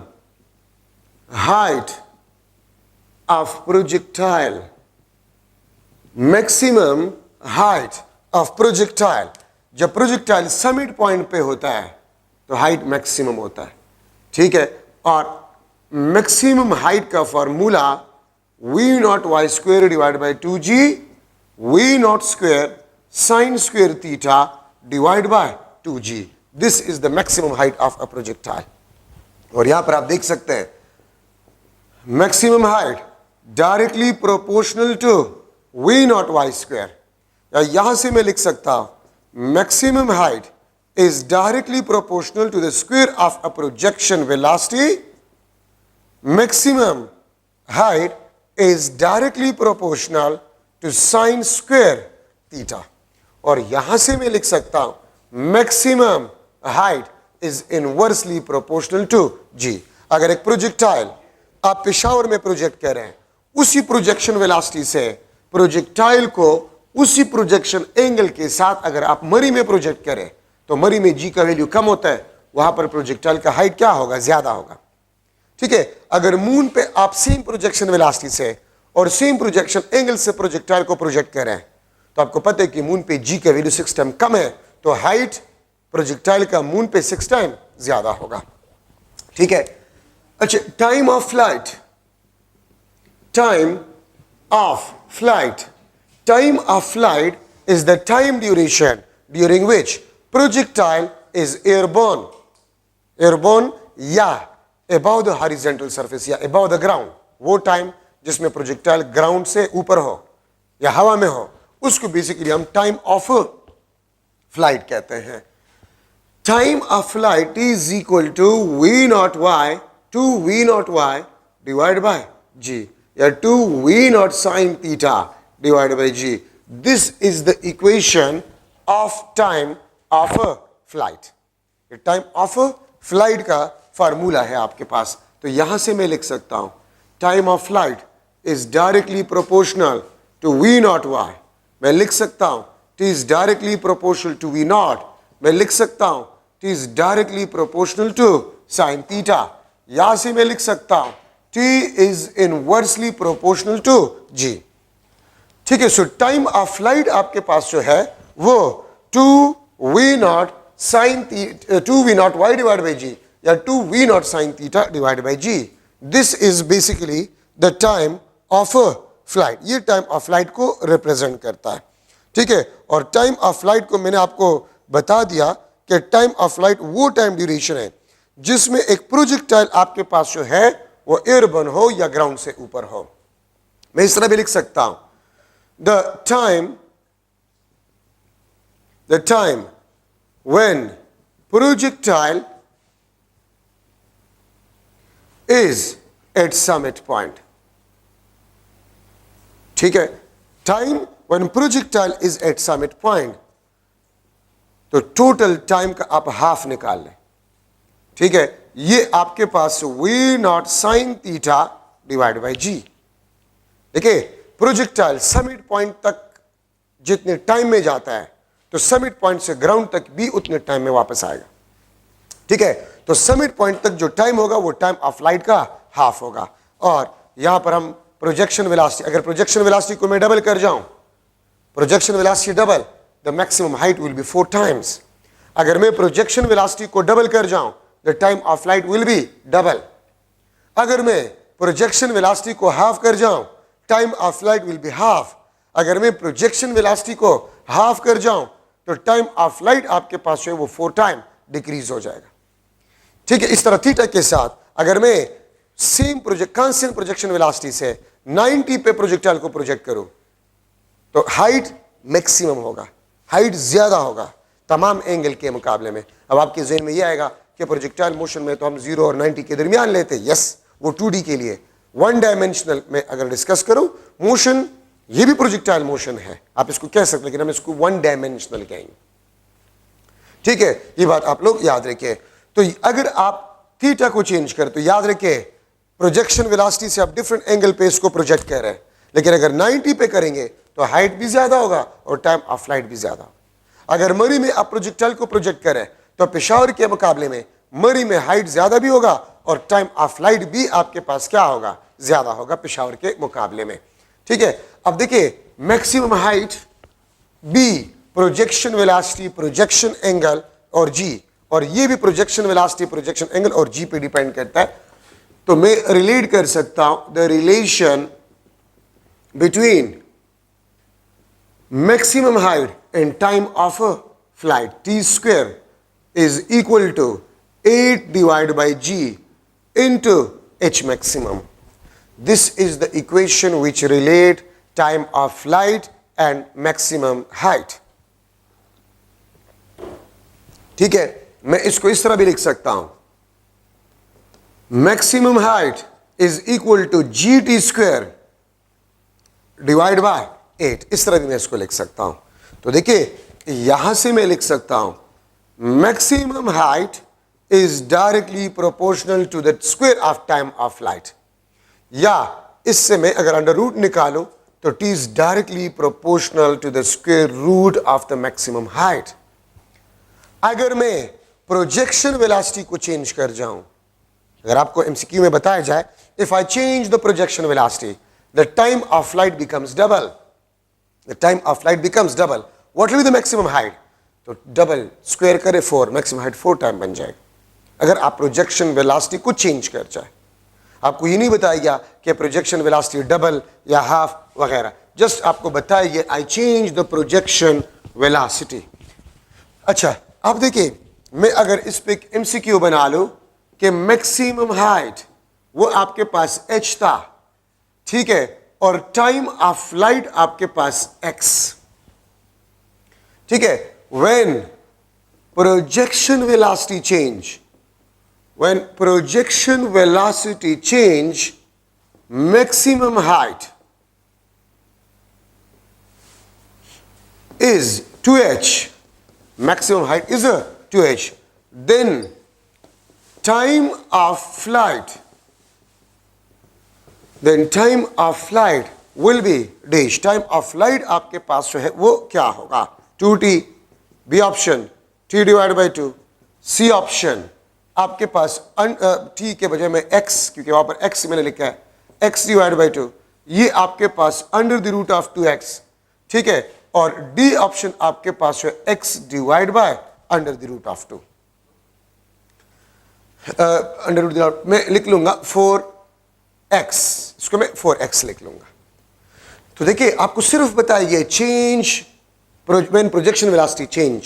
height of projectile, maximum height of projectile. जब प्रोजेक्टाइल समिट पॉइंट पे होता है तो हाइट मैक्सिमम होता है। ठीक है, और मैक्सिमम हाइट का formula v naught y square divide by 2g v naught square sine square theta divide by 2g। This is the maximum height of a projectile. और यहां पर आप देख सकते हैं maximum height directly proportional to we naught y square, या यहां से मैं लिख सकता हूं maximum height is directly proportional to the square of a projection velocity. Maximum height is directly proportional to sine square theta. और यहां से मैं लिख सकता हूं maximum height is inversely proportional to g। अगर एक प्रोजेक्टाइल आप पेशावर में प्रोजेक्ट कर रहे हैं, उसी प्रोजेक्शन वेलोसिटी से प्रोजेक्टाइल को उसी प्रोजेक्शन एंगल के साथ अगर आप मरी में प्रोजेक्ट करें तो मरी में जी का वैल्यू कम होता है, वहां पर प्रोजेक्टाइल का हाइट क्या होगा? ज्यादा होगा। ठीक है, अगर मून पे आप सेम प्रोजेक्शन वेलोसिटी से और सेम प्रोजेक्शन एंगल से प्रोजेक्टाइल को प्रोजेक्ट कर रहे हैं तो आपको पता है कि मून पे जी का वैल्यू 6 टाइम कम है, तो हाइट प्रोजेक्टाइल का मून पे 6 टाइम ज्यादा होगा। ठीक है, अच्छा, time of flight, time of flight, time of flight is the time duration during which projectile is airborne या above the horizontal surface या above the ground। वो टाइम जिसमें प्रोजेक्टाइल ग्राउंड से ऊपर हो या हवा में हो उसको बेसिकली हम टाइम ऑफ फ्लाइट कहते हैं। Time of flight is equal to we naught Y divide by G, या 2v naught sine theta divide by G. This is the equation of time of flight. Time of flight का formula है आपके पास, तो यहां से मैं लिख सकता हूं time of flight is directly proportional to we naught y मैं लिख सकता हूं t is directly proportional to v naught, मैं लिख सकता हूं t is directly proportional to sin theta, यहां से मैं लिख सकता हूं t is inversely proportional to g। ठीक है, सो टाइम ऑफ फ्लाइट आपके पास जो है वो 2v0 sin 2v0 y divide by G या 2v0 sin theta divide by G. This is basically the time of flight, ये टाइम ऑफ फ्लाइट को रिप्रेजेंट करता है। ठीक है, और टाइम ऑफ फ्लाइट को मैंने आपको बता दिया कि टाइम ऑफ फ्लाइट वो टाइम ड्यूरेशन है जिसमें एक प्रोजेक्टाइल आपके पास जो है वो एयरबर्न हो या ग्राउंड से ऊपर हो। मैं इस तरह भी लिख सकता हूं the time when projectile is at summit point। ठीक है, time when projectile is at summit point, तो टोटल टाइम का आप हाफ निकाल लें। ठीक है, ये आपके पास v0 sin theta divide by G. देखिए, प्रोजेक्टाइल समिट पॉइंट तक जितने टाइम में जाता है तो समिट पॉइंट से ग्राउंड तक भी उतने टाइम में वापस आएगा। ठीक है, तो समिट पॉइंट तक जो टाइम होगा वो टाइम ऑफ फ्लाइट का हाफ होगा। और यहां पर हम प्रोजेक्शन वेलोसिटी, अगर प्रोजेक्शन वेलोसिटी को मैं डबल कर जाऊं, projection velocity double, the maximum height will be 4 times. अगर मैं प्रोजेक्शन वेलोसिटी को डबल कर जाऊं, the time of flight will be double. अगर मैं प्रोजेक्शन वेलोसिटी को हाफ कर जाऊं, time of flight will be half. अगर मैं प्रोजेक्शन वेलोसिटी को हाफ कर जाऊं तो टाइम ऑफ फ्लाइट आपके पास जो है वो 4 टाइम डिक्रीज हो जाएगा। ठीक है, इस तरह थीटा के साथ अगर मैं सेम कांस्टेंट प्रोजेक्शन वेलोसिटी से 90 पे प्रोजेक्टाइल को प्रोजेक्ट करूं तो हाइट मैक्सिमम होगा, हाइट ज्यादा होगा तमाम एंगल के मुकाबले में। अब आपके ज़हन में यह आएगा कि प्रोजेक्टाइल मोशन में तो हम 0 और 90 के दरमियान लेते हैं। यस, वो 2D के लिए। 1 डायमेंशनल में अगर डिस्कस करूं मोशन, ये भी प्रोजेक्टाइल मोशन है, आप इसको कह सकते हैं, लेकिन हम इसको 1 डायमेंशनल कहेंगे। ठीक है, ये बात आप लोग याद रखें। तो अगर आप थीटा को चेंज करें तो याद रखें प्रोजेक्शन वेलोसिटी से आप डिफरेंट एंगल पे इसको प्रोजेक्ट कर रहे हैं, लेकिन अगर 90 पे करेंगे तो हाइट भी ज्यादा होगा और टाइम ऑफ फ्लाइट भी ज्यादा। अगर मरी में आप प्रोजेक्टाइल को प्रोजेक्ट करें तो पेशावर के मुकाबले में मरी में हाइट ज्यादा भी होगा और टाइम ऑफ फ्लाइट भी आपके पास क्या होगा, ज्यादा होगा पेशावर के मुकाबले में। ठीक है, अब देखिए मैक्सिमम हाइट बी, प्रोजेक्शन वेलोसिटी, प्रोजेक्शन एंगल और जी, और ये भी प्रोजेक्शन वेलोसिटी, प्रोजेक्शन एंगल और जी पे डिपेंड करता है। तो मैं रिलेट कर सकता हूं the relation between maximum height and time of flight, t square is equal to 8 divide by g into h maximum. This is the equation which relate time of flight and maximum height. ठीक है, मैं इसको इस तरह भी लिख सकता हूं, maximum height is equal to gt square divide by 8। इस तरह भी मैं इसको लिख सकता हूं। तो देखिए यहां से मैं लिख सकता हूं maximum height is directly proportional to the square of time of flight, या इससे मैं अगर अंडर रूट निकालूं तो t is directly proportional to the square root of the maximum height। अगर मैं प्रोजेक्शन वेलोसिटी को चेंज कर जाऊं, अगर आपको एमसीक्यू में बताया जाए if I change the projection velocity the time of flight becomes double, the time of flight becomes double, what will be the maximum height, तो डबल स्क्वायर करे 4, मैक्सिमम हाइट 4 टाइम बन जाएगा। अगर आप प्रोजेक्शन वेलोसिटी को change कर जाए, आपको ये नहीं बताएगा कि प्रोजेक्शन वेलोसिटी डबल या हाफ वगैरह, जस्ट आपको बताइए I change the projection velocity. अच्छा, अब देखिए मैं अगर इस पे एमसीक्यू बना लूं कि मैक्सिमम हाइट वो आपके पास h था, ठीक है, और टाइम ऑफ फ्लाइट आपके पास x, ठीक है, when projection velocity change, when projection velocity change, maximum height is 2h, maximum height is a 2h, then time of flight will be dash, time of flight आपके पास जो है वो क्या होगा, 2t, B option t divide by 2, C option आपके पास t के बजाय में x, क्योंकि वहां पर x मैंने लिखा है, x डिवाइड बाई 2, ये आपके पास under the root of 2x, ठीक है, और डी ऑप्शन आपके पास है x divide by under the root of 2, under root मैं लिख लूंगा 4x, इसको मैं 4x लिख लूंगा। तो देखिए आपको सिर्फ बताइए change when projection velocity change,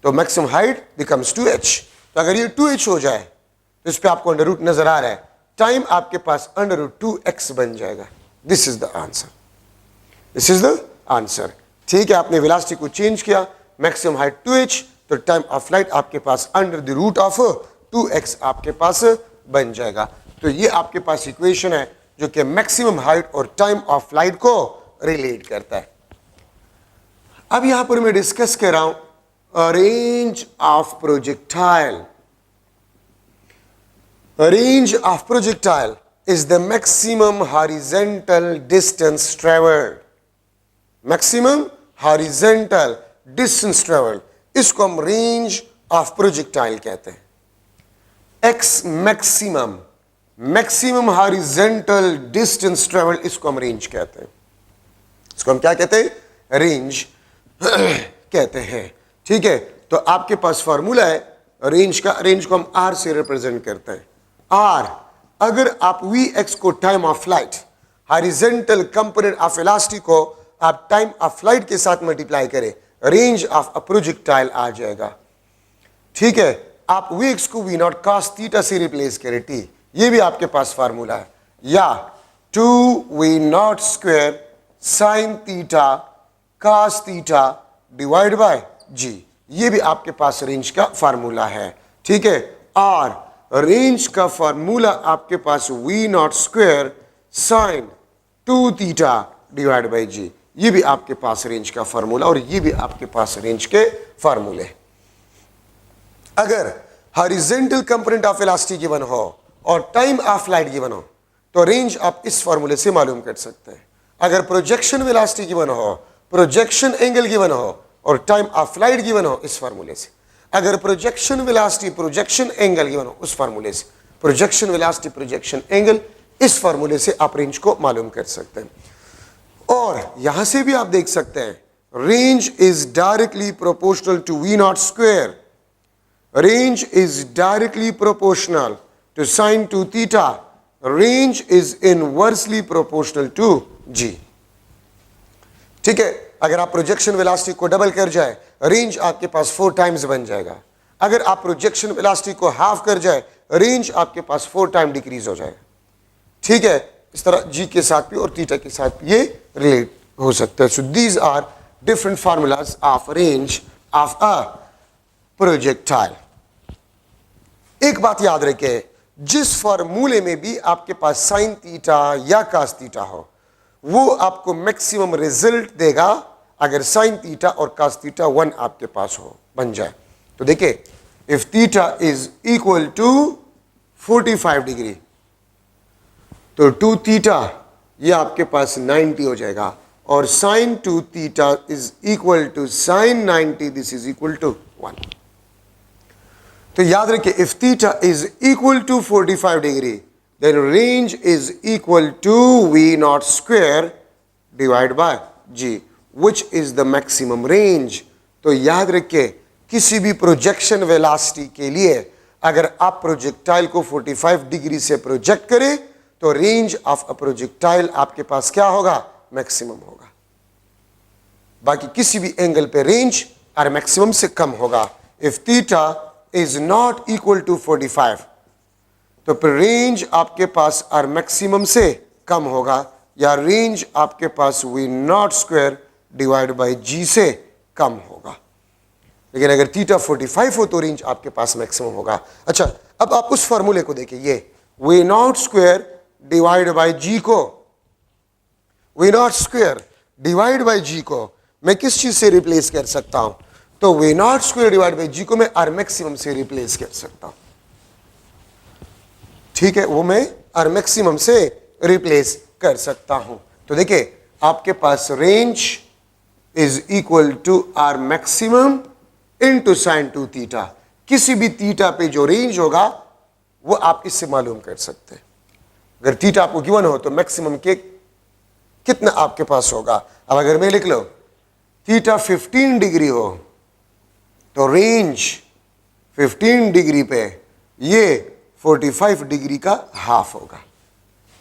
तो मैक्सिमम हाइट बिकम्स 2h, तो अगर ये 2h हो जाए तो इस पे आपको अंडर रूट नजर आ रहा है, टाइम आपके पास अंडर रूट 2x बन जाएगा। This is the answer, this is the answer. ठीक है, आपने वेलोसिटी को चेंज किया, मैक्सिमम हाइट 2h, तो टाइम ऑफ फ्लाइट आपके पास under the root of 2x आपके पास बन जाएगा। तो ये आपके पास इक्वेशन है जो कि मैक्सिमम हाइट और टाइम ऑफ फ्लाइट को रिलेट करता है। अब यहां पर मैं डिस्कस कर रहा हूं range of projectile. Range of projectile is the maximum horizontal distance traveled, maximum horizontal distance traveled, इसको हम रेंज ऑफ प्रोजेक्टाइल कहते हैं। x maximum, maximum horizontal distance traveled, इसको हम रेंज कहते हैं, इसको हम क्या कहते हैं, रेंज कहते हैं। ठीक है, तो आपके पास फॉर्मूला है रेंज का, रेंज को हम r से रिप्रेजेंट करते हैं। r, अगर आप Vx को time of flight, horizontal component of velocity को आप टाइम ऑफ फ्लाइट के साथ मल्टीप्लाई करें, रेंज ऑफ अ प्रोजेक्टाइल आ जाएगा। ठीक है, आप Vx को V0 cos थीटा से रिप्लेस करें, t, ये भी आपके पास फार्मूला है, या 2V0 square sine theta cos theta divide bye g, ये भी आपके पास रेंज का फार्मूला है। ठीक है, और रेंज का फार्मूला आपके पास V0 square sine 2 theta divide by g, ये भी आपके पास रेंज का फार्मूला, और ये भी आपके पास रेंज के फार्मूले। अगर horizontal component of velocity given हो और टाइम ऑफ फ्लाइट गिवन हो तो रेंज आप इस फार्मूले से मालूम कर सकते हैं। अगर प्रोजेक्शन वेलोसिटी गिवन हो, प्रोजेक्शन एंगल गिवन हो और टाइम ऑफ फ्लाइट गिवन हो, इस फार्मूले से। अगर projection velocity, projection angle given हो, उस फार्मूले से। प्रोजेक्शन वेलोसिटी, प्रोजेक्शन एंगल, इस फार्मूले से आप रेंज को मालूम कर सकते हैं। और यहां से भी आप देख सकते हैं range is directly proportional to V0 square, range is directly proportional to sine 2 theta, range is inversely proportional to g। ठीक है, अगर आप प्रोजेक्शन वेलोसिटी को डबल कर जाए, रेंज आपके पास 4 टाइम्स बन जाएगा। अगर आप प्रोजेक्शन वेलोसिटी को हाफ कर जाए, रेंज आपके पास 4 टाइम डिक्रीज हो जाएगा। ठीक है, इस तरह g के साथ भी और थीटा के साथ भी ये रिलेट हो सकता है। So these are different formulas of range of a projectile. एक बात याद रखें, जिस फार्मूले में भी आपके पास साइन थीटा या cos थीटा हो, वो आपको मैक्सिमम रिजल्ट देगा अगर साइन थीटा और cos थीटा 1 आपके पास हो, बन जाए। तो देखिए, if theta is equal to 45 degree तो 2 थीटा ये आपके पास 90 हो जाएगा, और sine 2 theta is equal to sine 90, this is equal to 1। तो याद रखिए, if theta is equal to 45 degree then range is equal to V0 square divided by g, which is the maximum range। तो याद रखिए, किसी भी projection velocity के लिए अगर आप प्रोजेक्टाइल को 45 डिग्री से प्रोजेक्ट करें तो रेंज ऑफ अ प्रोजेक्टाइल आपके पास क्या होगा, मैक्सिमम होगा। बाकी किसी भी एंगल पे रेंज और मैक्सिमम से कम होगा। If theta is not equal to 45 तो फिर रेंज आपके पास आर मैक्सिमम से कम होगा, या रेंज आपके पास V0 square divide by g से कम होगा। लेकिन अगर थीटा 45 हो तो रेंज आपके पास मैक्सिमम होगा। अच्छा, अब आप उस फॉर्मूले को देखिए, ये V0 square divide by g को, V0 square divide by g को मैं किस चीज से रिप्लेस कर सकता हूं, तो V0 square divide by g को मैं आर मैक्सिमम से रिप्लेस कर सकता हूं। ठीक है, वो मैं आर मैक्सिमम से रिप्लेस कर सकता हूं। तो देखिए आपके पास range is equal to R maximum into sine 2 theta. किसी भी थीटा पे जो रेंज होगा वो आप इससे मालूम कर सकते हैं। अगर थीटा आपको गिवन हो तो मैक्सिमम के कितना आपके पास होगा। अब अगर मैं लिख लो थीटा 15 डिग्री हो तो रेंज 15 डिग्री पे ये 45 डिग्री का हाफ होगा,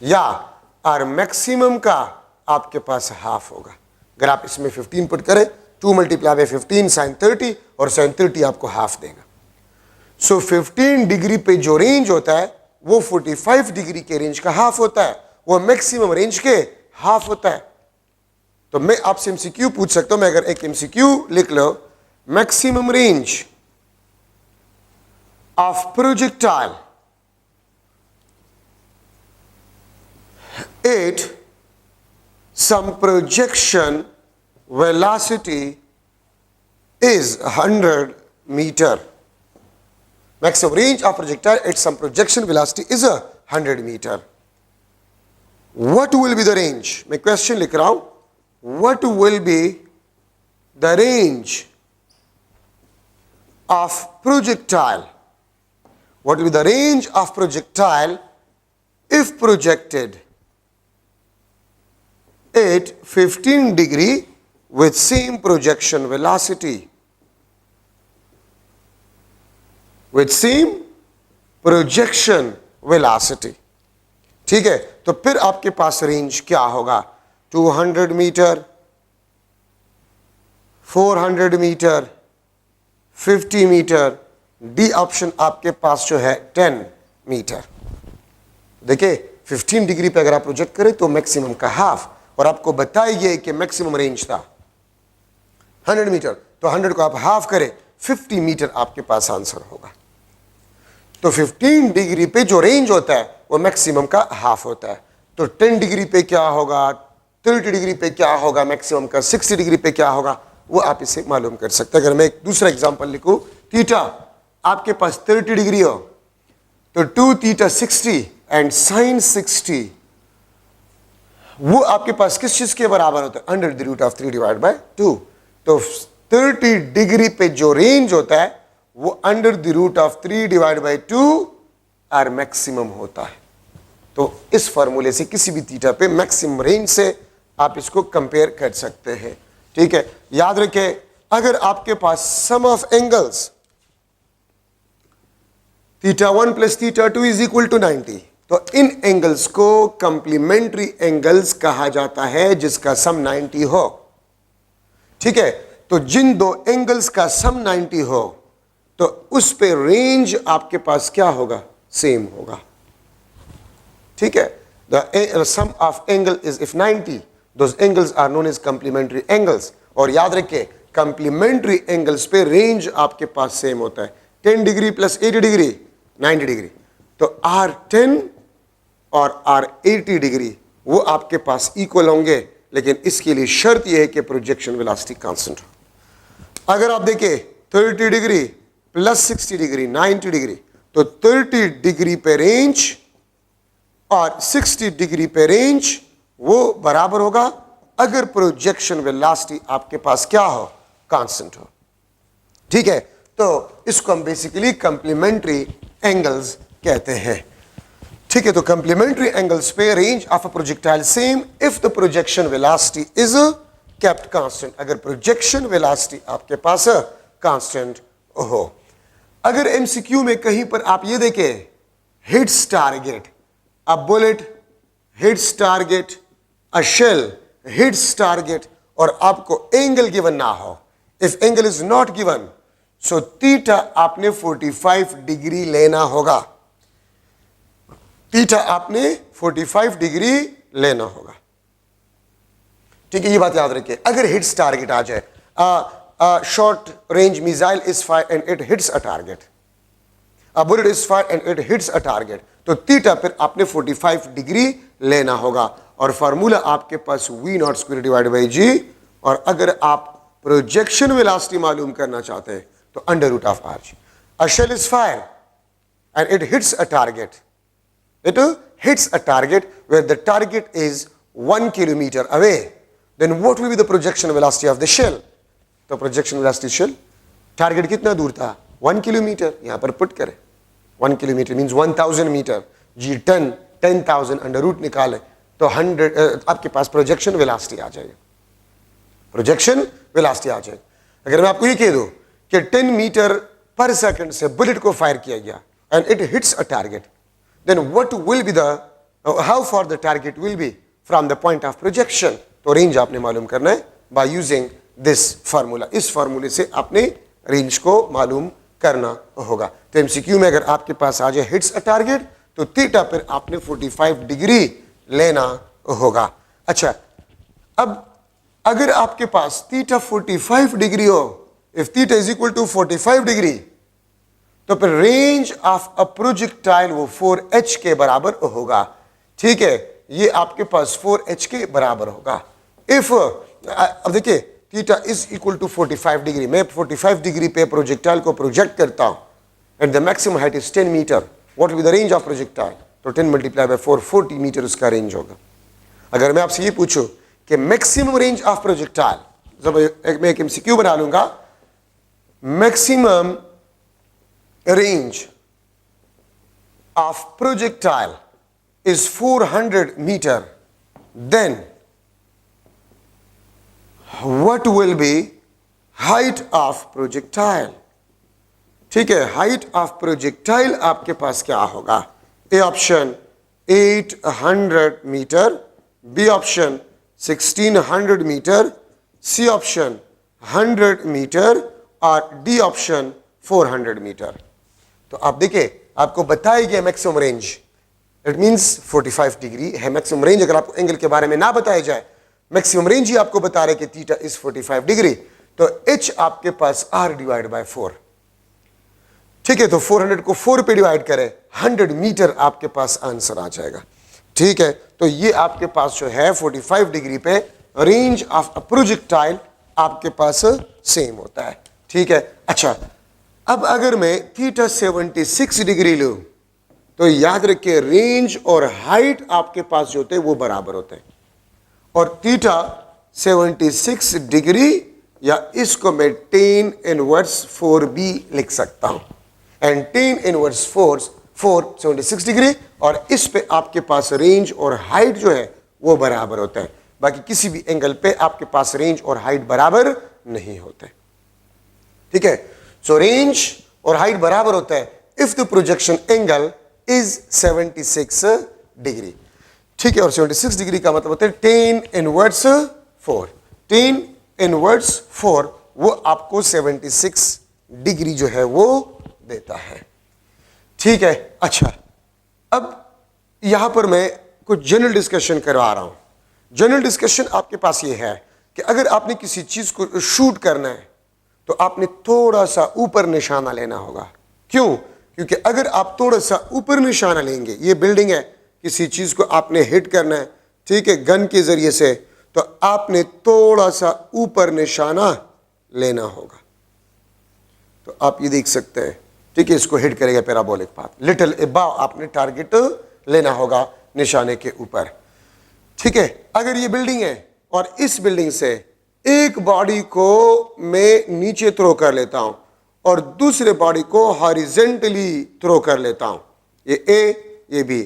या आर मैक्सिमम का आपके पास हाफ होगा। अगर आप इसमें 15 पुट करें 2 मल्टीप्लाई बाय 15 साइन 30 और साइन 30 आपको हाफ देगा। सो 15 डिग्री पे जो रेंज होता है वो 45 डिग्री के रेंज का हाफ होता है, वो मैक्सिमम रेंज के हाफ होता है। तो मैं आपसे एमसीक्यू पूछ सकता हूं, मैं अगर एक एमसीक्यू लिख लो, maximum range of projectile at some projection velocity is 100 meter. Maximum range of projectile at some projection velocity is 100 meter. What will be the range? मैं question लिख रहा हूं, what will be the range of projectile? What will be the range of projectile if projected at 15 degree with same projection velocity? With same projection velocity. ठीक है, तो फिर आपके पास रेंज क्या होगा? 200 metre, 400 metre, 50 metre. D option आपके पास जो है 10 मीटर। देखिए 15 डिग्री पे अगर आप प्रोजेक्ट करें तो मैक्सिमम का हाफ, और आपको बताइए कि मैक्सिमम रेंज था 100 मीटर, तो 100 को आप हाफ करें 50 मीटर आपके पास आंसर होगा। तो 15 डिग्री पे जो रेंज होता है वो मैक्सिमम का हाफ होता है। तो 10 डिग्री पे क्या होगा, 30 डिग्री पे क्या होगा, मैक्सिमम का 60 डिग्री पे क्या होगा, वो आप इसे मालूम कर सकते हैं। अगर मैं एक दूसरा एग्जांपल लिखूं, थीटा आपके पास 30 डिग्री हो तो 2 थीटा 60 एंड साइन 60, वो आपके पास किस चीज के बराबर होता है? Under the root of 3 divide by 2। तो 30 डिग्री पे जो रेंज होता है वो under the root of 3 divide by 2 R maximum होता है। तो इस फॉर्मूले से किसी भी थीटा पे मैक्सिमम रेंज से आप इसको कंपेयर कर सकते हैं। ठीक है, याद रखें अगर आपके पास sum of angles theta 1 plus theta 2 is equal to 90, तो इन एंगल्स को कंप्लीमेंट्री एंगल्स कहा जाता है जिसका सम 90 हो। ठीक है, तो जिन दो एंगल्स का सम 90 हो तो उस पे रेंज आपके पास क्या होगा? सेम होगा। ठीक है, the sum of angle is if 90, those angles are known as complementary angles. और याद रखिए कंप्लीमेंट्री एंगल्स पे रेंज आपके पास सेम होता है। 10 डिग्री प्लस 80 डिग्री 90 डिग्री, तो R10 और R80 डिग्री वो आपके पास इक्वल होंगे, लेकिन इसके लिए शर्त यह है कि प्रोजेक्शन वेलोसिटी कांस्टेंट हो। अगर आप देखें 30 डिग्री प्लस 60 डिग्री 90 डिग्री, तो 30 डिग्री पे रेंज और 60 डिग्री पे रेंज वो बराबर होगा अगर प्रोजेक्शन वेलोसिटी आपके पास क्या हो? कांस्टेंट हो। ठीक है, तो इसको हम बेसिकली कंप्लीमेंट्री एंगल्स कहते हैं। ठीक है, तो कंप्लीमेंट्री एंगल्स पे range of a projectile same if the projection velocity is kept constant, अगर प्रोजेक्शन वेलोसिटी आपके पास कांस्टेंट हो। अगर एमसीक्यू में कहीं पर आप ये देखें hits target, a bullet hits target, a shell hits target, और आपको एंगल गिवन ना हो, if angle is not given so theta आपने 45 डिग्री लेना होगा। थीटा आपने 45 डिग्री लेना होगा। ठीक है, ये बात याद रखिए। अगर हिट्स टारगेट आ जाए, short range missile is fire and it hits a target, a bullet is fire and it hits a target, तो थीटा फिर आपने 45 डिग्री लेना होगा। और फार्मूला आपके पास V0 square divide by G, और अगर आप प्रोजेक्शन वेलोसिटी मालूम करना चाहते हैं तो under root of RG। A shell is fire and it hits a target, it hits a target where the target is 1 kilometer away, then what will be the projection velocity of the shell? तो projection velocity shell target कितना दूर था? 1 kilometre. यहां पर put करें 1 kilometre means 1000 metre. जी 10,000 under root निकाले तो 100 आपके पास प्रोजेक्शन वेलोसिटी आ जाएगी. प्रोजेक्शन वेलोसिटी आ जाएगी. अगर मैं आपको ये कह दूं कि 10 मीटर पर सेकंड से बुलेट को फायर किया गया and it hits a target, then what will be the how far the target will be from the point of projection. तो रेंज आपने मालूम करना है बाय यूजिंग दिस फार्मूला. इस फार्मूले से आपने रेंज को मालूम करना होगा. तो एमसीक्यू में अगर आपके पास आ जाए हिट्स अ टारगेट तो थीटा पर आपने 45 डिग्री लेना होगा. अच्छा, अब अगर आपके पास थीटा 45 डिग्री हो, if theta is equal to 45 degree, तो फिर रेंज ऑफ अ प्रोजेक्टाइल वो 4h के बराबर होगा. ठीक है, ये आपके पास 4h के बराबर होगा. इफ अब देखिए theta is equal to 45 degree, मैं 45 डिग्री पे प्रोजेक्टाइल को प्रोजेक्ट करता हूं and the maximum height is 10 metre. What will be the range of projectile? तो 10 मल्टीप्लाई बाय 4 40 मीटर उसका रेंज होगा. अगर मैं आपसे ये पूछूं कि मैक्सिमम रेंज ऑफ प्रोजेक्टाइल, जब मैं एक एमसीक्यू बना लूंगा, maximum range of projectile is 400 metre, then what will be height of projectile? ठीक है, हाइट ऑफ प्रोजेक्टाइल आपके पास क्या होगा? A option 800 metre, B option 1600 metre, C option 100 metre और डी ऑप्शन 400 मीटर. तो आप देखिए आपको बताया गया maximum range, it means 45 degree है मैक्सिमम रेंज. अगर आपको एंगल के बारे में ना बताया जाए, मैक्सिमम रेंज ही आपको बता रहे कि थीटा इज 45 डिग्री, तो h आपके पास r डिवाइड बाय 4. ठीक है, तो 400 को 4 पे डिवाइड करें, 100 मीटर आपके पास आंसर आ जाएगा. ठीक है, तो ये आपके पास जो है 45 डिग्री पे रेंज ऑफ अ प्रोजेक्टाइल आपके पास सेम होता है. ठीक है, अच्छा, अब अगर मैं थीटा 76 डिग्री लूं तो याद रखिए रेंज और हाइट आपके पास जो होते हैं वो बराबर होते हैं. और थीटा 76 डिग्री, या इसको मैं tan इनवर्स 4b लिख सकता हूं. एंड tan इनवर्स 4 76 डिग्री, और इस पे आपके पास रेंज और हाइट जो है वो बराबर होता है. बाकी किसी भी एंगल पे आपके पास रेंज और हाइट बराबर नहीं होते. ठीक है, सो रेंज और हाइट बराबर होता है if the projection angle is 76 degree. ठीक है, और 76 डिग्री का मतलब होता है tan इनवर्स 4. tan इनवर्स 4 वो आपको 76 डिग्री जो है वो देता है. ठीक है, अच्छा, अब यहां पर मैं कुछ जनरल डिस्कशन करवा रहा हूं. जनरल डिस्कशन आपके पास ये है कि अगर आपने किसी चीज को शूट करना है तो आपने थोड़ा सा ऊपर निशाना लेना होगा. क्यों? क्योंकि अगर आप थोड़ा सा ऊपर निशाना लेंगे, ये बिल्डिंग है, किसी चीज को आपने हिट करना है, ठीक है, गन के जरिए से, तो आपने थोड़ा सा ऊपर निशाना लेना होगा. तो आप ये देख सकते हैं, ठीक है, इसको हिट करेगा पैराबोलिक पाथ, लिटिल अबव आपने टारगेट लेना होगा निशाने के ऊपर. ठीक है, अगर ये बिल्डिंग है और इस बिल्डिंग से एक बॉडी को मैं नीचे थ्रो कर लेता हूं और दूसरे बॉडी को हॉरिजेंटली थ्रो कर लेता हूं, ये ए ये B,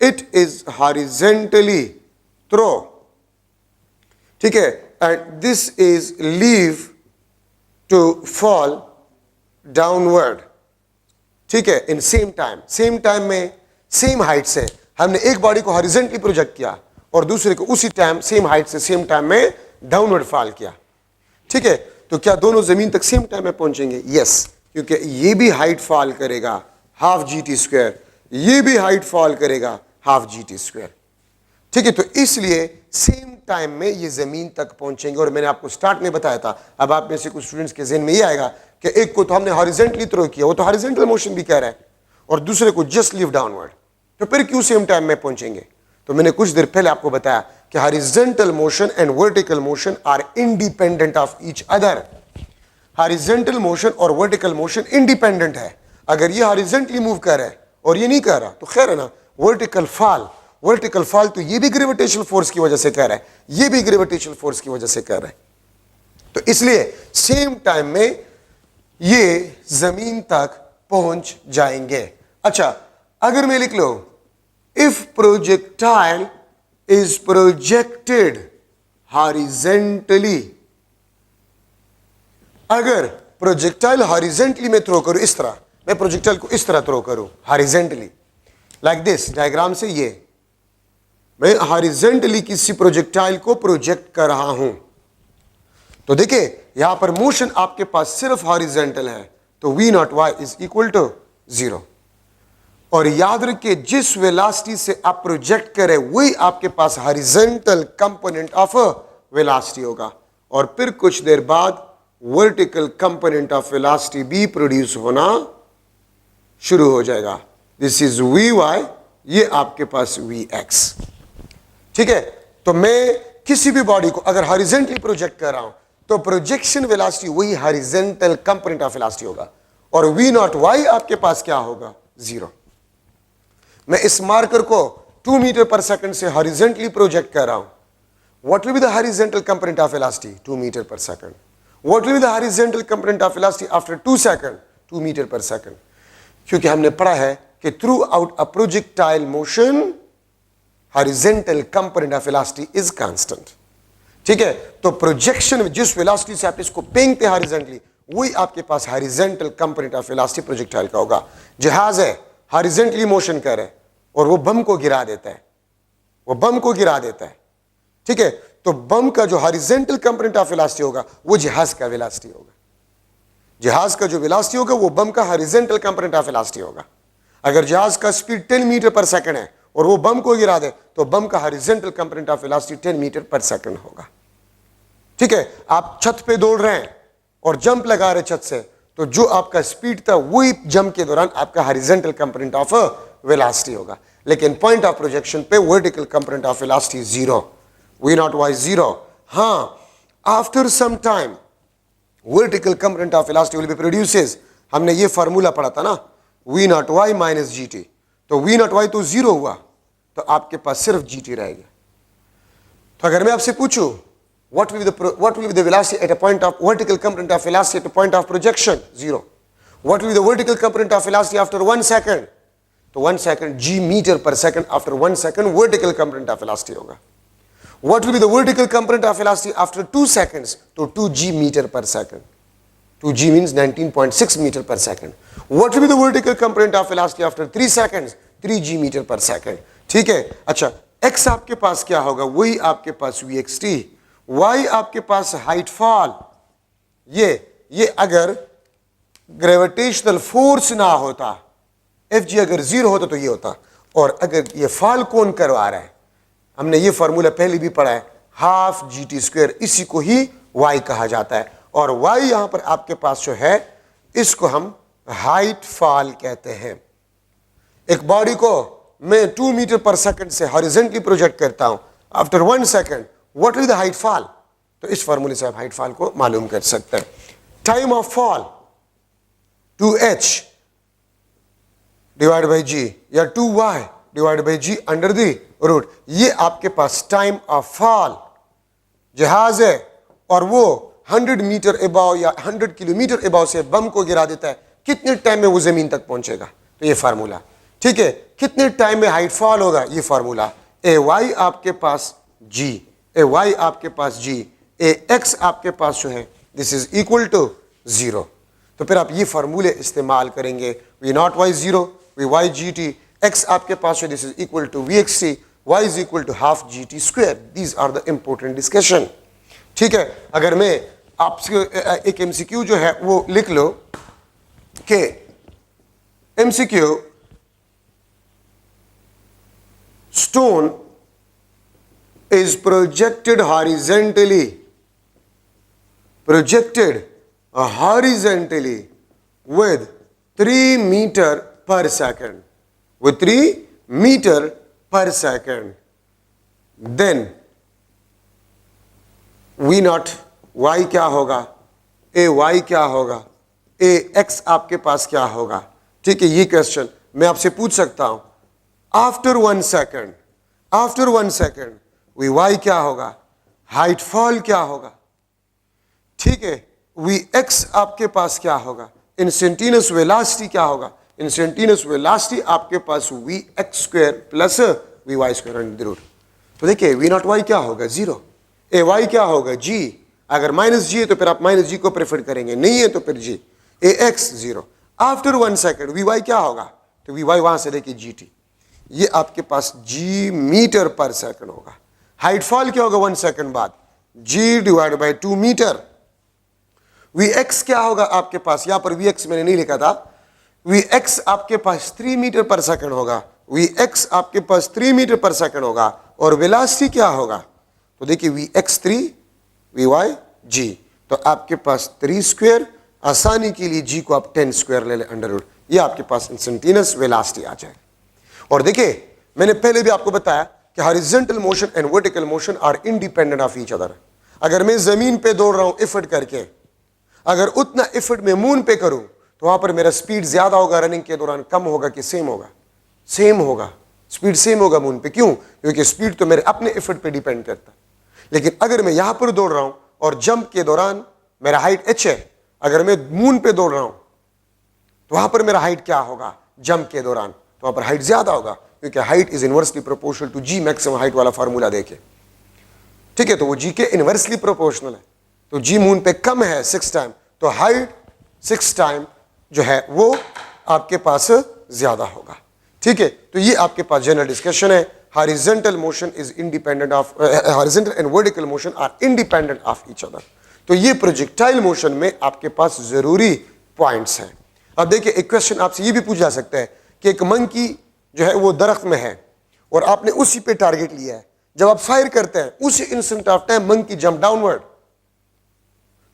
it is horizontally throw. ठीक है, and this is leave to fall downward. ठीक है, इन सेम टाइम में सेम हाइट से हमने एक बॉडी को हॉरिजेंटली प्रोजेक्ट किया और दूसरे को उसी टाइम सेम हाइट से सेम टाइम में डाउनवर्ड फॉल किया. ठीक है, तो क्या दोनों जमीन तक सेम टाइम में पहुंचेंगे? यस, क्योंकि ये भी हाइट फॉल करेगा हाफ GT², ये भी हाइट फॉल करेगा हाफ GT². ठीक है, तो इसलिए सेम टाइम में ये जमीन तक पहुंचेंगे. और मैंने आपको स्टार्ट में बताया था, अब आप में से कुछ स्टूडेंट्स के ज़हन में ये आएगा कि एक को तो हमने हॉरिजेंटली थ्रो किया, वो तो हॉरिजेंटल मोशन भी कह रहा है, और दूसरे को जस्ट लीव डाउनवर्ड, तो फिर क्यों सेम टाइम में पहुंचेंगे? तो मैंने कुछ देर पहले आपको बताया कि horizontal motion and vertical motion are independent of each other. Horizontal motion और वर्टिकल मोशन इंडिपेंडेंट है. अगर ये हॉरिजेंटली मूव कर रहा है और ये नहीं कर रहा तो खैर है ना, वर्टिकल फॉल वर्टिकल फॉल तो ये भी ग्रेविटेशनल फोर्स की वजह से कर रहा है, ये भी ग्रेविटेशनल फोर्स की वजह से कर रहा है। तो इसलिए सेम टाइम में ये जमीन तक पहुंच जाएंगे। अच्छा, अगर मैं लिख लो if projectile is projected horizontally, अगर प्रोजेक्टाइल हॉरिजेंटली मैं थ्रो करूं, इस तरह मैं प्रोजेक्टाइल को इस तरह थ्रो करूं हॉरिजेंटली, लाइक दिस, डायग्राम से ये मैं हॉरिजेंटली किसी प्रोजेक्टाइल को प्रोजेक्ट कर रहा हूं, तो देखिए यहां पर मोशन आपके पास सिर्फ हॉरिजेंटल है, तो v naught y is equal to 0। और याद रखिए जिस वेलोसिटी से आप प्रोजेक्ट करें वही आपके पास हॉरिजेंटल कंपोनेंट ऑफ वेलोसिटी होगा, और फिर कुछ देर बाद वर्टिकल कंपोनेंट ऑफ वेलोसिटी भी प्रोड्यूस होना शुरू हो जाएगा। दिस इज vy, ये आपके पास vx। ठीक है, तो मैं किसी भी बॉडी को अगर हॉरिजेंटली प्रोजेक्ट कर रहा हूं तो प्रोजेक्शन वेलोसिटी वही हॉरिजेंटल कंपोनेंट ऑफ वेलोसिटी होगा, और v नॉट y आपके पास क्या होगा, 0। मैं इस मार्कर को 2 मीटर पर सेकंड से हॉरिजेंटली प्रोजेक्ट कर रहा हूं, what will be the horizontal component of velocity, 2 metre पर second. What will be the horizontal component of velocity after 2 second, 2 metre पर सेकंड, क्योंकि हमने पढ़ा है कि throughout a projectile motion horizontal component of velocity is constant. ठीक है, तो प्रोजेक्शन जिस वेलोसिटी से आप इसको फेंकते हैं हॉरिजेंटली वही आपके पास horizontal component of velocity projectile का होगा। जहाज है हॉरिजेंटली मोशन कर रहा है और वो बम को गिरा देता है, वो बम को गिरा देता है। ठीक है, तो बम का जो हॉरिजेंटल कंपोनेंट ऑफ वेलोसिटी होगा वो जहाज का वेलोसिटी होगा, जहाज का जो वेलोसिटी होगा वो बम का हॉरिजेंटल कंपोनेंट ऑफ वेलोसिटी होगा। अगर जहाज का स्पीड 10 मीटर पर सेकंड है और वो बम को गिरा दे तो बम का horizontal component of velocity 10 metre पर सेकंड होगा। ठीक है, आप छत पे दौड़ रहे हैं और जंप लगा रहे छत से, तो जो आपका स्पीड था वही जंप के दौरान आपका हॉरिजेंटल कंपोनेंट ऑफ वेलोसिटी होगा। लेकिन पॉइंट ऑफ प्रोजेक्शन पे vertical component of velocity 0, v naught y 0। हाँ, after some time vertical component of velocity will be produces, हमने ये फार्मूला पढ़ा था ना, v naught y minus gt, तो v नॉट y तो 0 हुआ, तो आपके पास सिर्फ gt रहेगा। तो अगर मैं आपसे पूछूं what will be the velocity at a point of vertical component of velocity at a point of projection, 0. What will be the vertical component of velocity after 1 second, तो 1 second g meter per second, after 1 second vertical component of velocity होगा। What will be the vertical component of velocity after 2 seconds, तो 2g meter per second, 2g means 19.6 meter per second. What will be the vertical component of velocity after 3 seconds, 3g meter per second। ठीक है, अच्छा x आपके पास क्या होगा, वही आपके पास vxt, y आपके पास हाइट फॉल, ये अगर ग्रेविटेशनल फोर्स ना होता, Fg अगर 0 होता तो ये होता, और अगर ये फॉल कौन करवा रहा है, हमने ये फार्मूला पहले भी पढ़ा है, हाफ gt², इसी को ही y कहा जाता है, और y यहां पर आपके पास जो है इसको हम हाइट फॉल कहते हैं। एक बॉडी को मैं 2 मीटर पर सेकंड से हॉरिजेंटली प्रोजेक्ट करता हूं, after 1 second what will the height fall, तो इस फार्मूले से आप हाइट फॉल को मालूम कर सकते हैं। Time of fall 2h divide by g या 2y divide by g under the root, ये आपके पास टाइम ऑफ फॉल। जहाज है और वो 100 मीटर एबाव या 100 किलोमीटर एबाव से बम को गिरा देता है, कितने टाइम में वो जमीन तक पहुंचेगा, तो ये फार्मूला। ठीक है, कितने टाइम में हाइट फॉल होगा, ये फार्मूला। ए वाई आपके पास g, ए वाई आपके पास g, ए x आपके पास जो है दिस इज इक्वल टू 0। तो फिर आप ये फार्मूले इस्तेमाल करेंगे, v naught y 0, v y gt, x आपके पास है this is equal to vxt, y is equal to half gt²। These are the important discussion. ठीक है, अगर मैं आपसे एक MCQ जो है वो लिख लो कि MCQ stone is projected horizontally with 3 meter per second, with 3 meter per second, then v naught y क्या होगा, ए y क्या होगा, ए x आपके पास क्या होगा। ठीक है, ये क्वेश्चन मैं आपसे पूछ सकता हूं after 1 second after 1 second we Y क्या होगा, हाइट फॉल क्या होगा, ठीक है, वी एक्स आपके पास क्या होगा, इंस्टेंटेनियस वेलोसिटी क्या होगा, इंस्टेंटेनियस वेलोसिटी आपके पास V x square plus we Y square under the root. तो देखिए वी नॉट वाई क्या होगा, जीरो, ए वाई क्या होगा, जी, अगर माइनस जी है तो फिर आप माइनस जी को प्रेफर करेंगे, नहीं है तो फिर g, A X zero. After 1 second we Y क्या होगा, तो वी वाई वहां से देखिए जी टी, ये आपके पास जी मीटर पर सेकंड होगा। हाइट फॉल क्या होगा 1 सेकंड बाद, g divide by 2 metre. V X क्या होगा आपके पास, यहां पर वी एक्स मैंने नहीं लिखा था, वी एक्स आपके पास 3 मीटर पर सेकंड होगा, वी एक्स आपके पास 3 मीटर पर सेकंड होगा, और वेलोसिटी क्या होगा, तो देखिए वी एक्स 3 वी वाई जी, तो आपके पास 3 स्क्वायर, आसानी के लिए जी को आप 10 स्क्वायर ले लें अंडर रूट, ये आपके पास इंस्टेंटेनियस वेलोसिटी आ जाएगी। और देखिए मैंने पहले भी आपको बताया कि horizontal motion and vertical motion are independent of each other. अगर मैं जमीन पे दौड़ रहा हूं एफर्ट करके, अगर उतना एफर्ट मैं मून पे करूं तो वहां पर मेरा स्पीड ज्यादा होगा, रनिंग के दौरान कम होगा कि सेम होगा, सेम होगा, स्पीड सेम होगा मून पे। क्यों, क्योंकि स्पीड तो मेरे अपने एफर्ट पे डिपेंड करता है। लेकिन अगर मैं यहां पर दौड़ रहा हूं और जंप के दौरान मेरा हाइट h है, अगर मैं मून पे दौड़ रहा हूं तो वहां पर मेरा हाइट क्या होगा, जंप के दौरान, तो वहां पर हाइट ज्यादा होगा, क्योंकि height is inversely proportional to g maximum height वाला फार्मूला देखे, ठीक है, तो वो जी के इनवर्सली प्रोपोर्शनल है। तो जी मून पे कम है 6 टाइम, तो हाइट 6 टाइम जो है वो आपके पास ज्यादा होगा, ठीक है। तो ये आपके पास जनरल डिस्कशन है। Horizontal motion is independent of, horizontal and vertical motion are independent of each other. तो ये प्रोजेक्टाइल मोशन में आपके पास जरूरी पॉइंट्स हैं। अब देखिए एक क्वेश्चन आपसे ये भी पूछा जा सकता है कि एक मंकी जो है वो दरख्त में है और आपने उसी पे टारगेट लिया है, जब आप फायर करते हैं उसी instant of time monkey jump downward,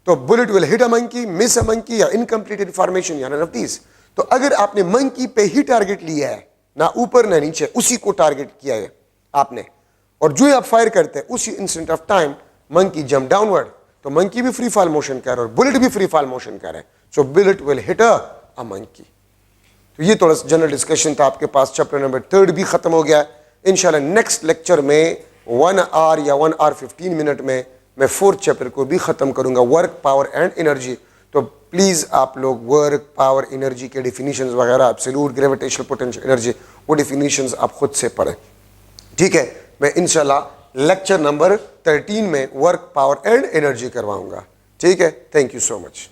तो bullet will hit a monkey, miss a monkey, या इनकम्प्लीटेड फॉर्मेशन, या नन ऑफ दीस। तो अगर आपने मंकी पे ही टारगेट लिया है, ना ऊपर ना नीचे, उसी को टारगेट किया है आपने, और जो आप फायर करते हैं उसी instant of time monkey jump downward, तो मंकी भी फ्री फॉल मोशन कर रहा है और बुलेट भी फ्री फॉल मोशन कर रहा है, so bullet will hit a monkey. तो ये थोड़ा सा जनरल डिस्कशन था आपके पास। चैप्टर नंबर 3 भी खत्म हो गया। इंशाल्लाह नेक्स्ट लेक्चर में 1 आवर या 1 आवर 15 मिनट में मैं 4th चैप्टर को भी खत्म करूंगा, वर्क, पावर एंड एनर्जी। तो प्लीज आप लोग वर्क, पावर, एनर्जी के डिफिनीशंस वगैरह, एब्सोल्यूट ग्रेविटेशनल पोटेंशियल एनर्जी, वो डिफिनीशंस आप खुद से पढ़ें, ठीक है। मैं इंशाल्लाह लेक्चर नंबर 13 में वर्क, पावर एंड एनर्जी करवाऊंगा, ठीक है। Thank you so much.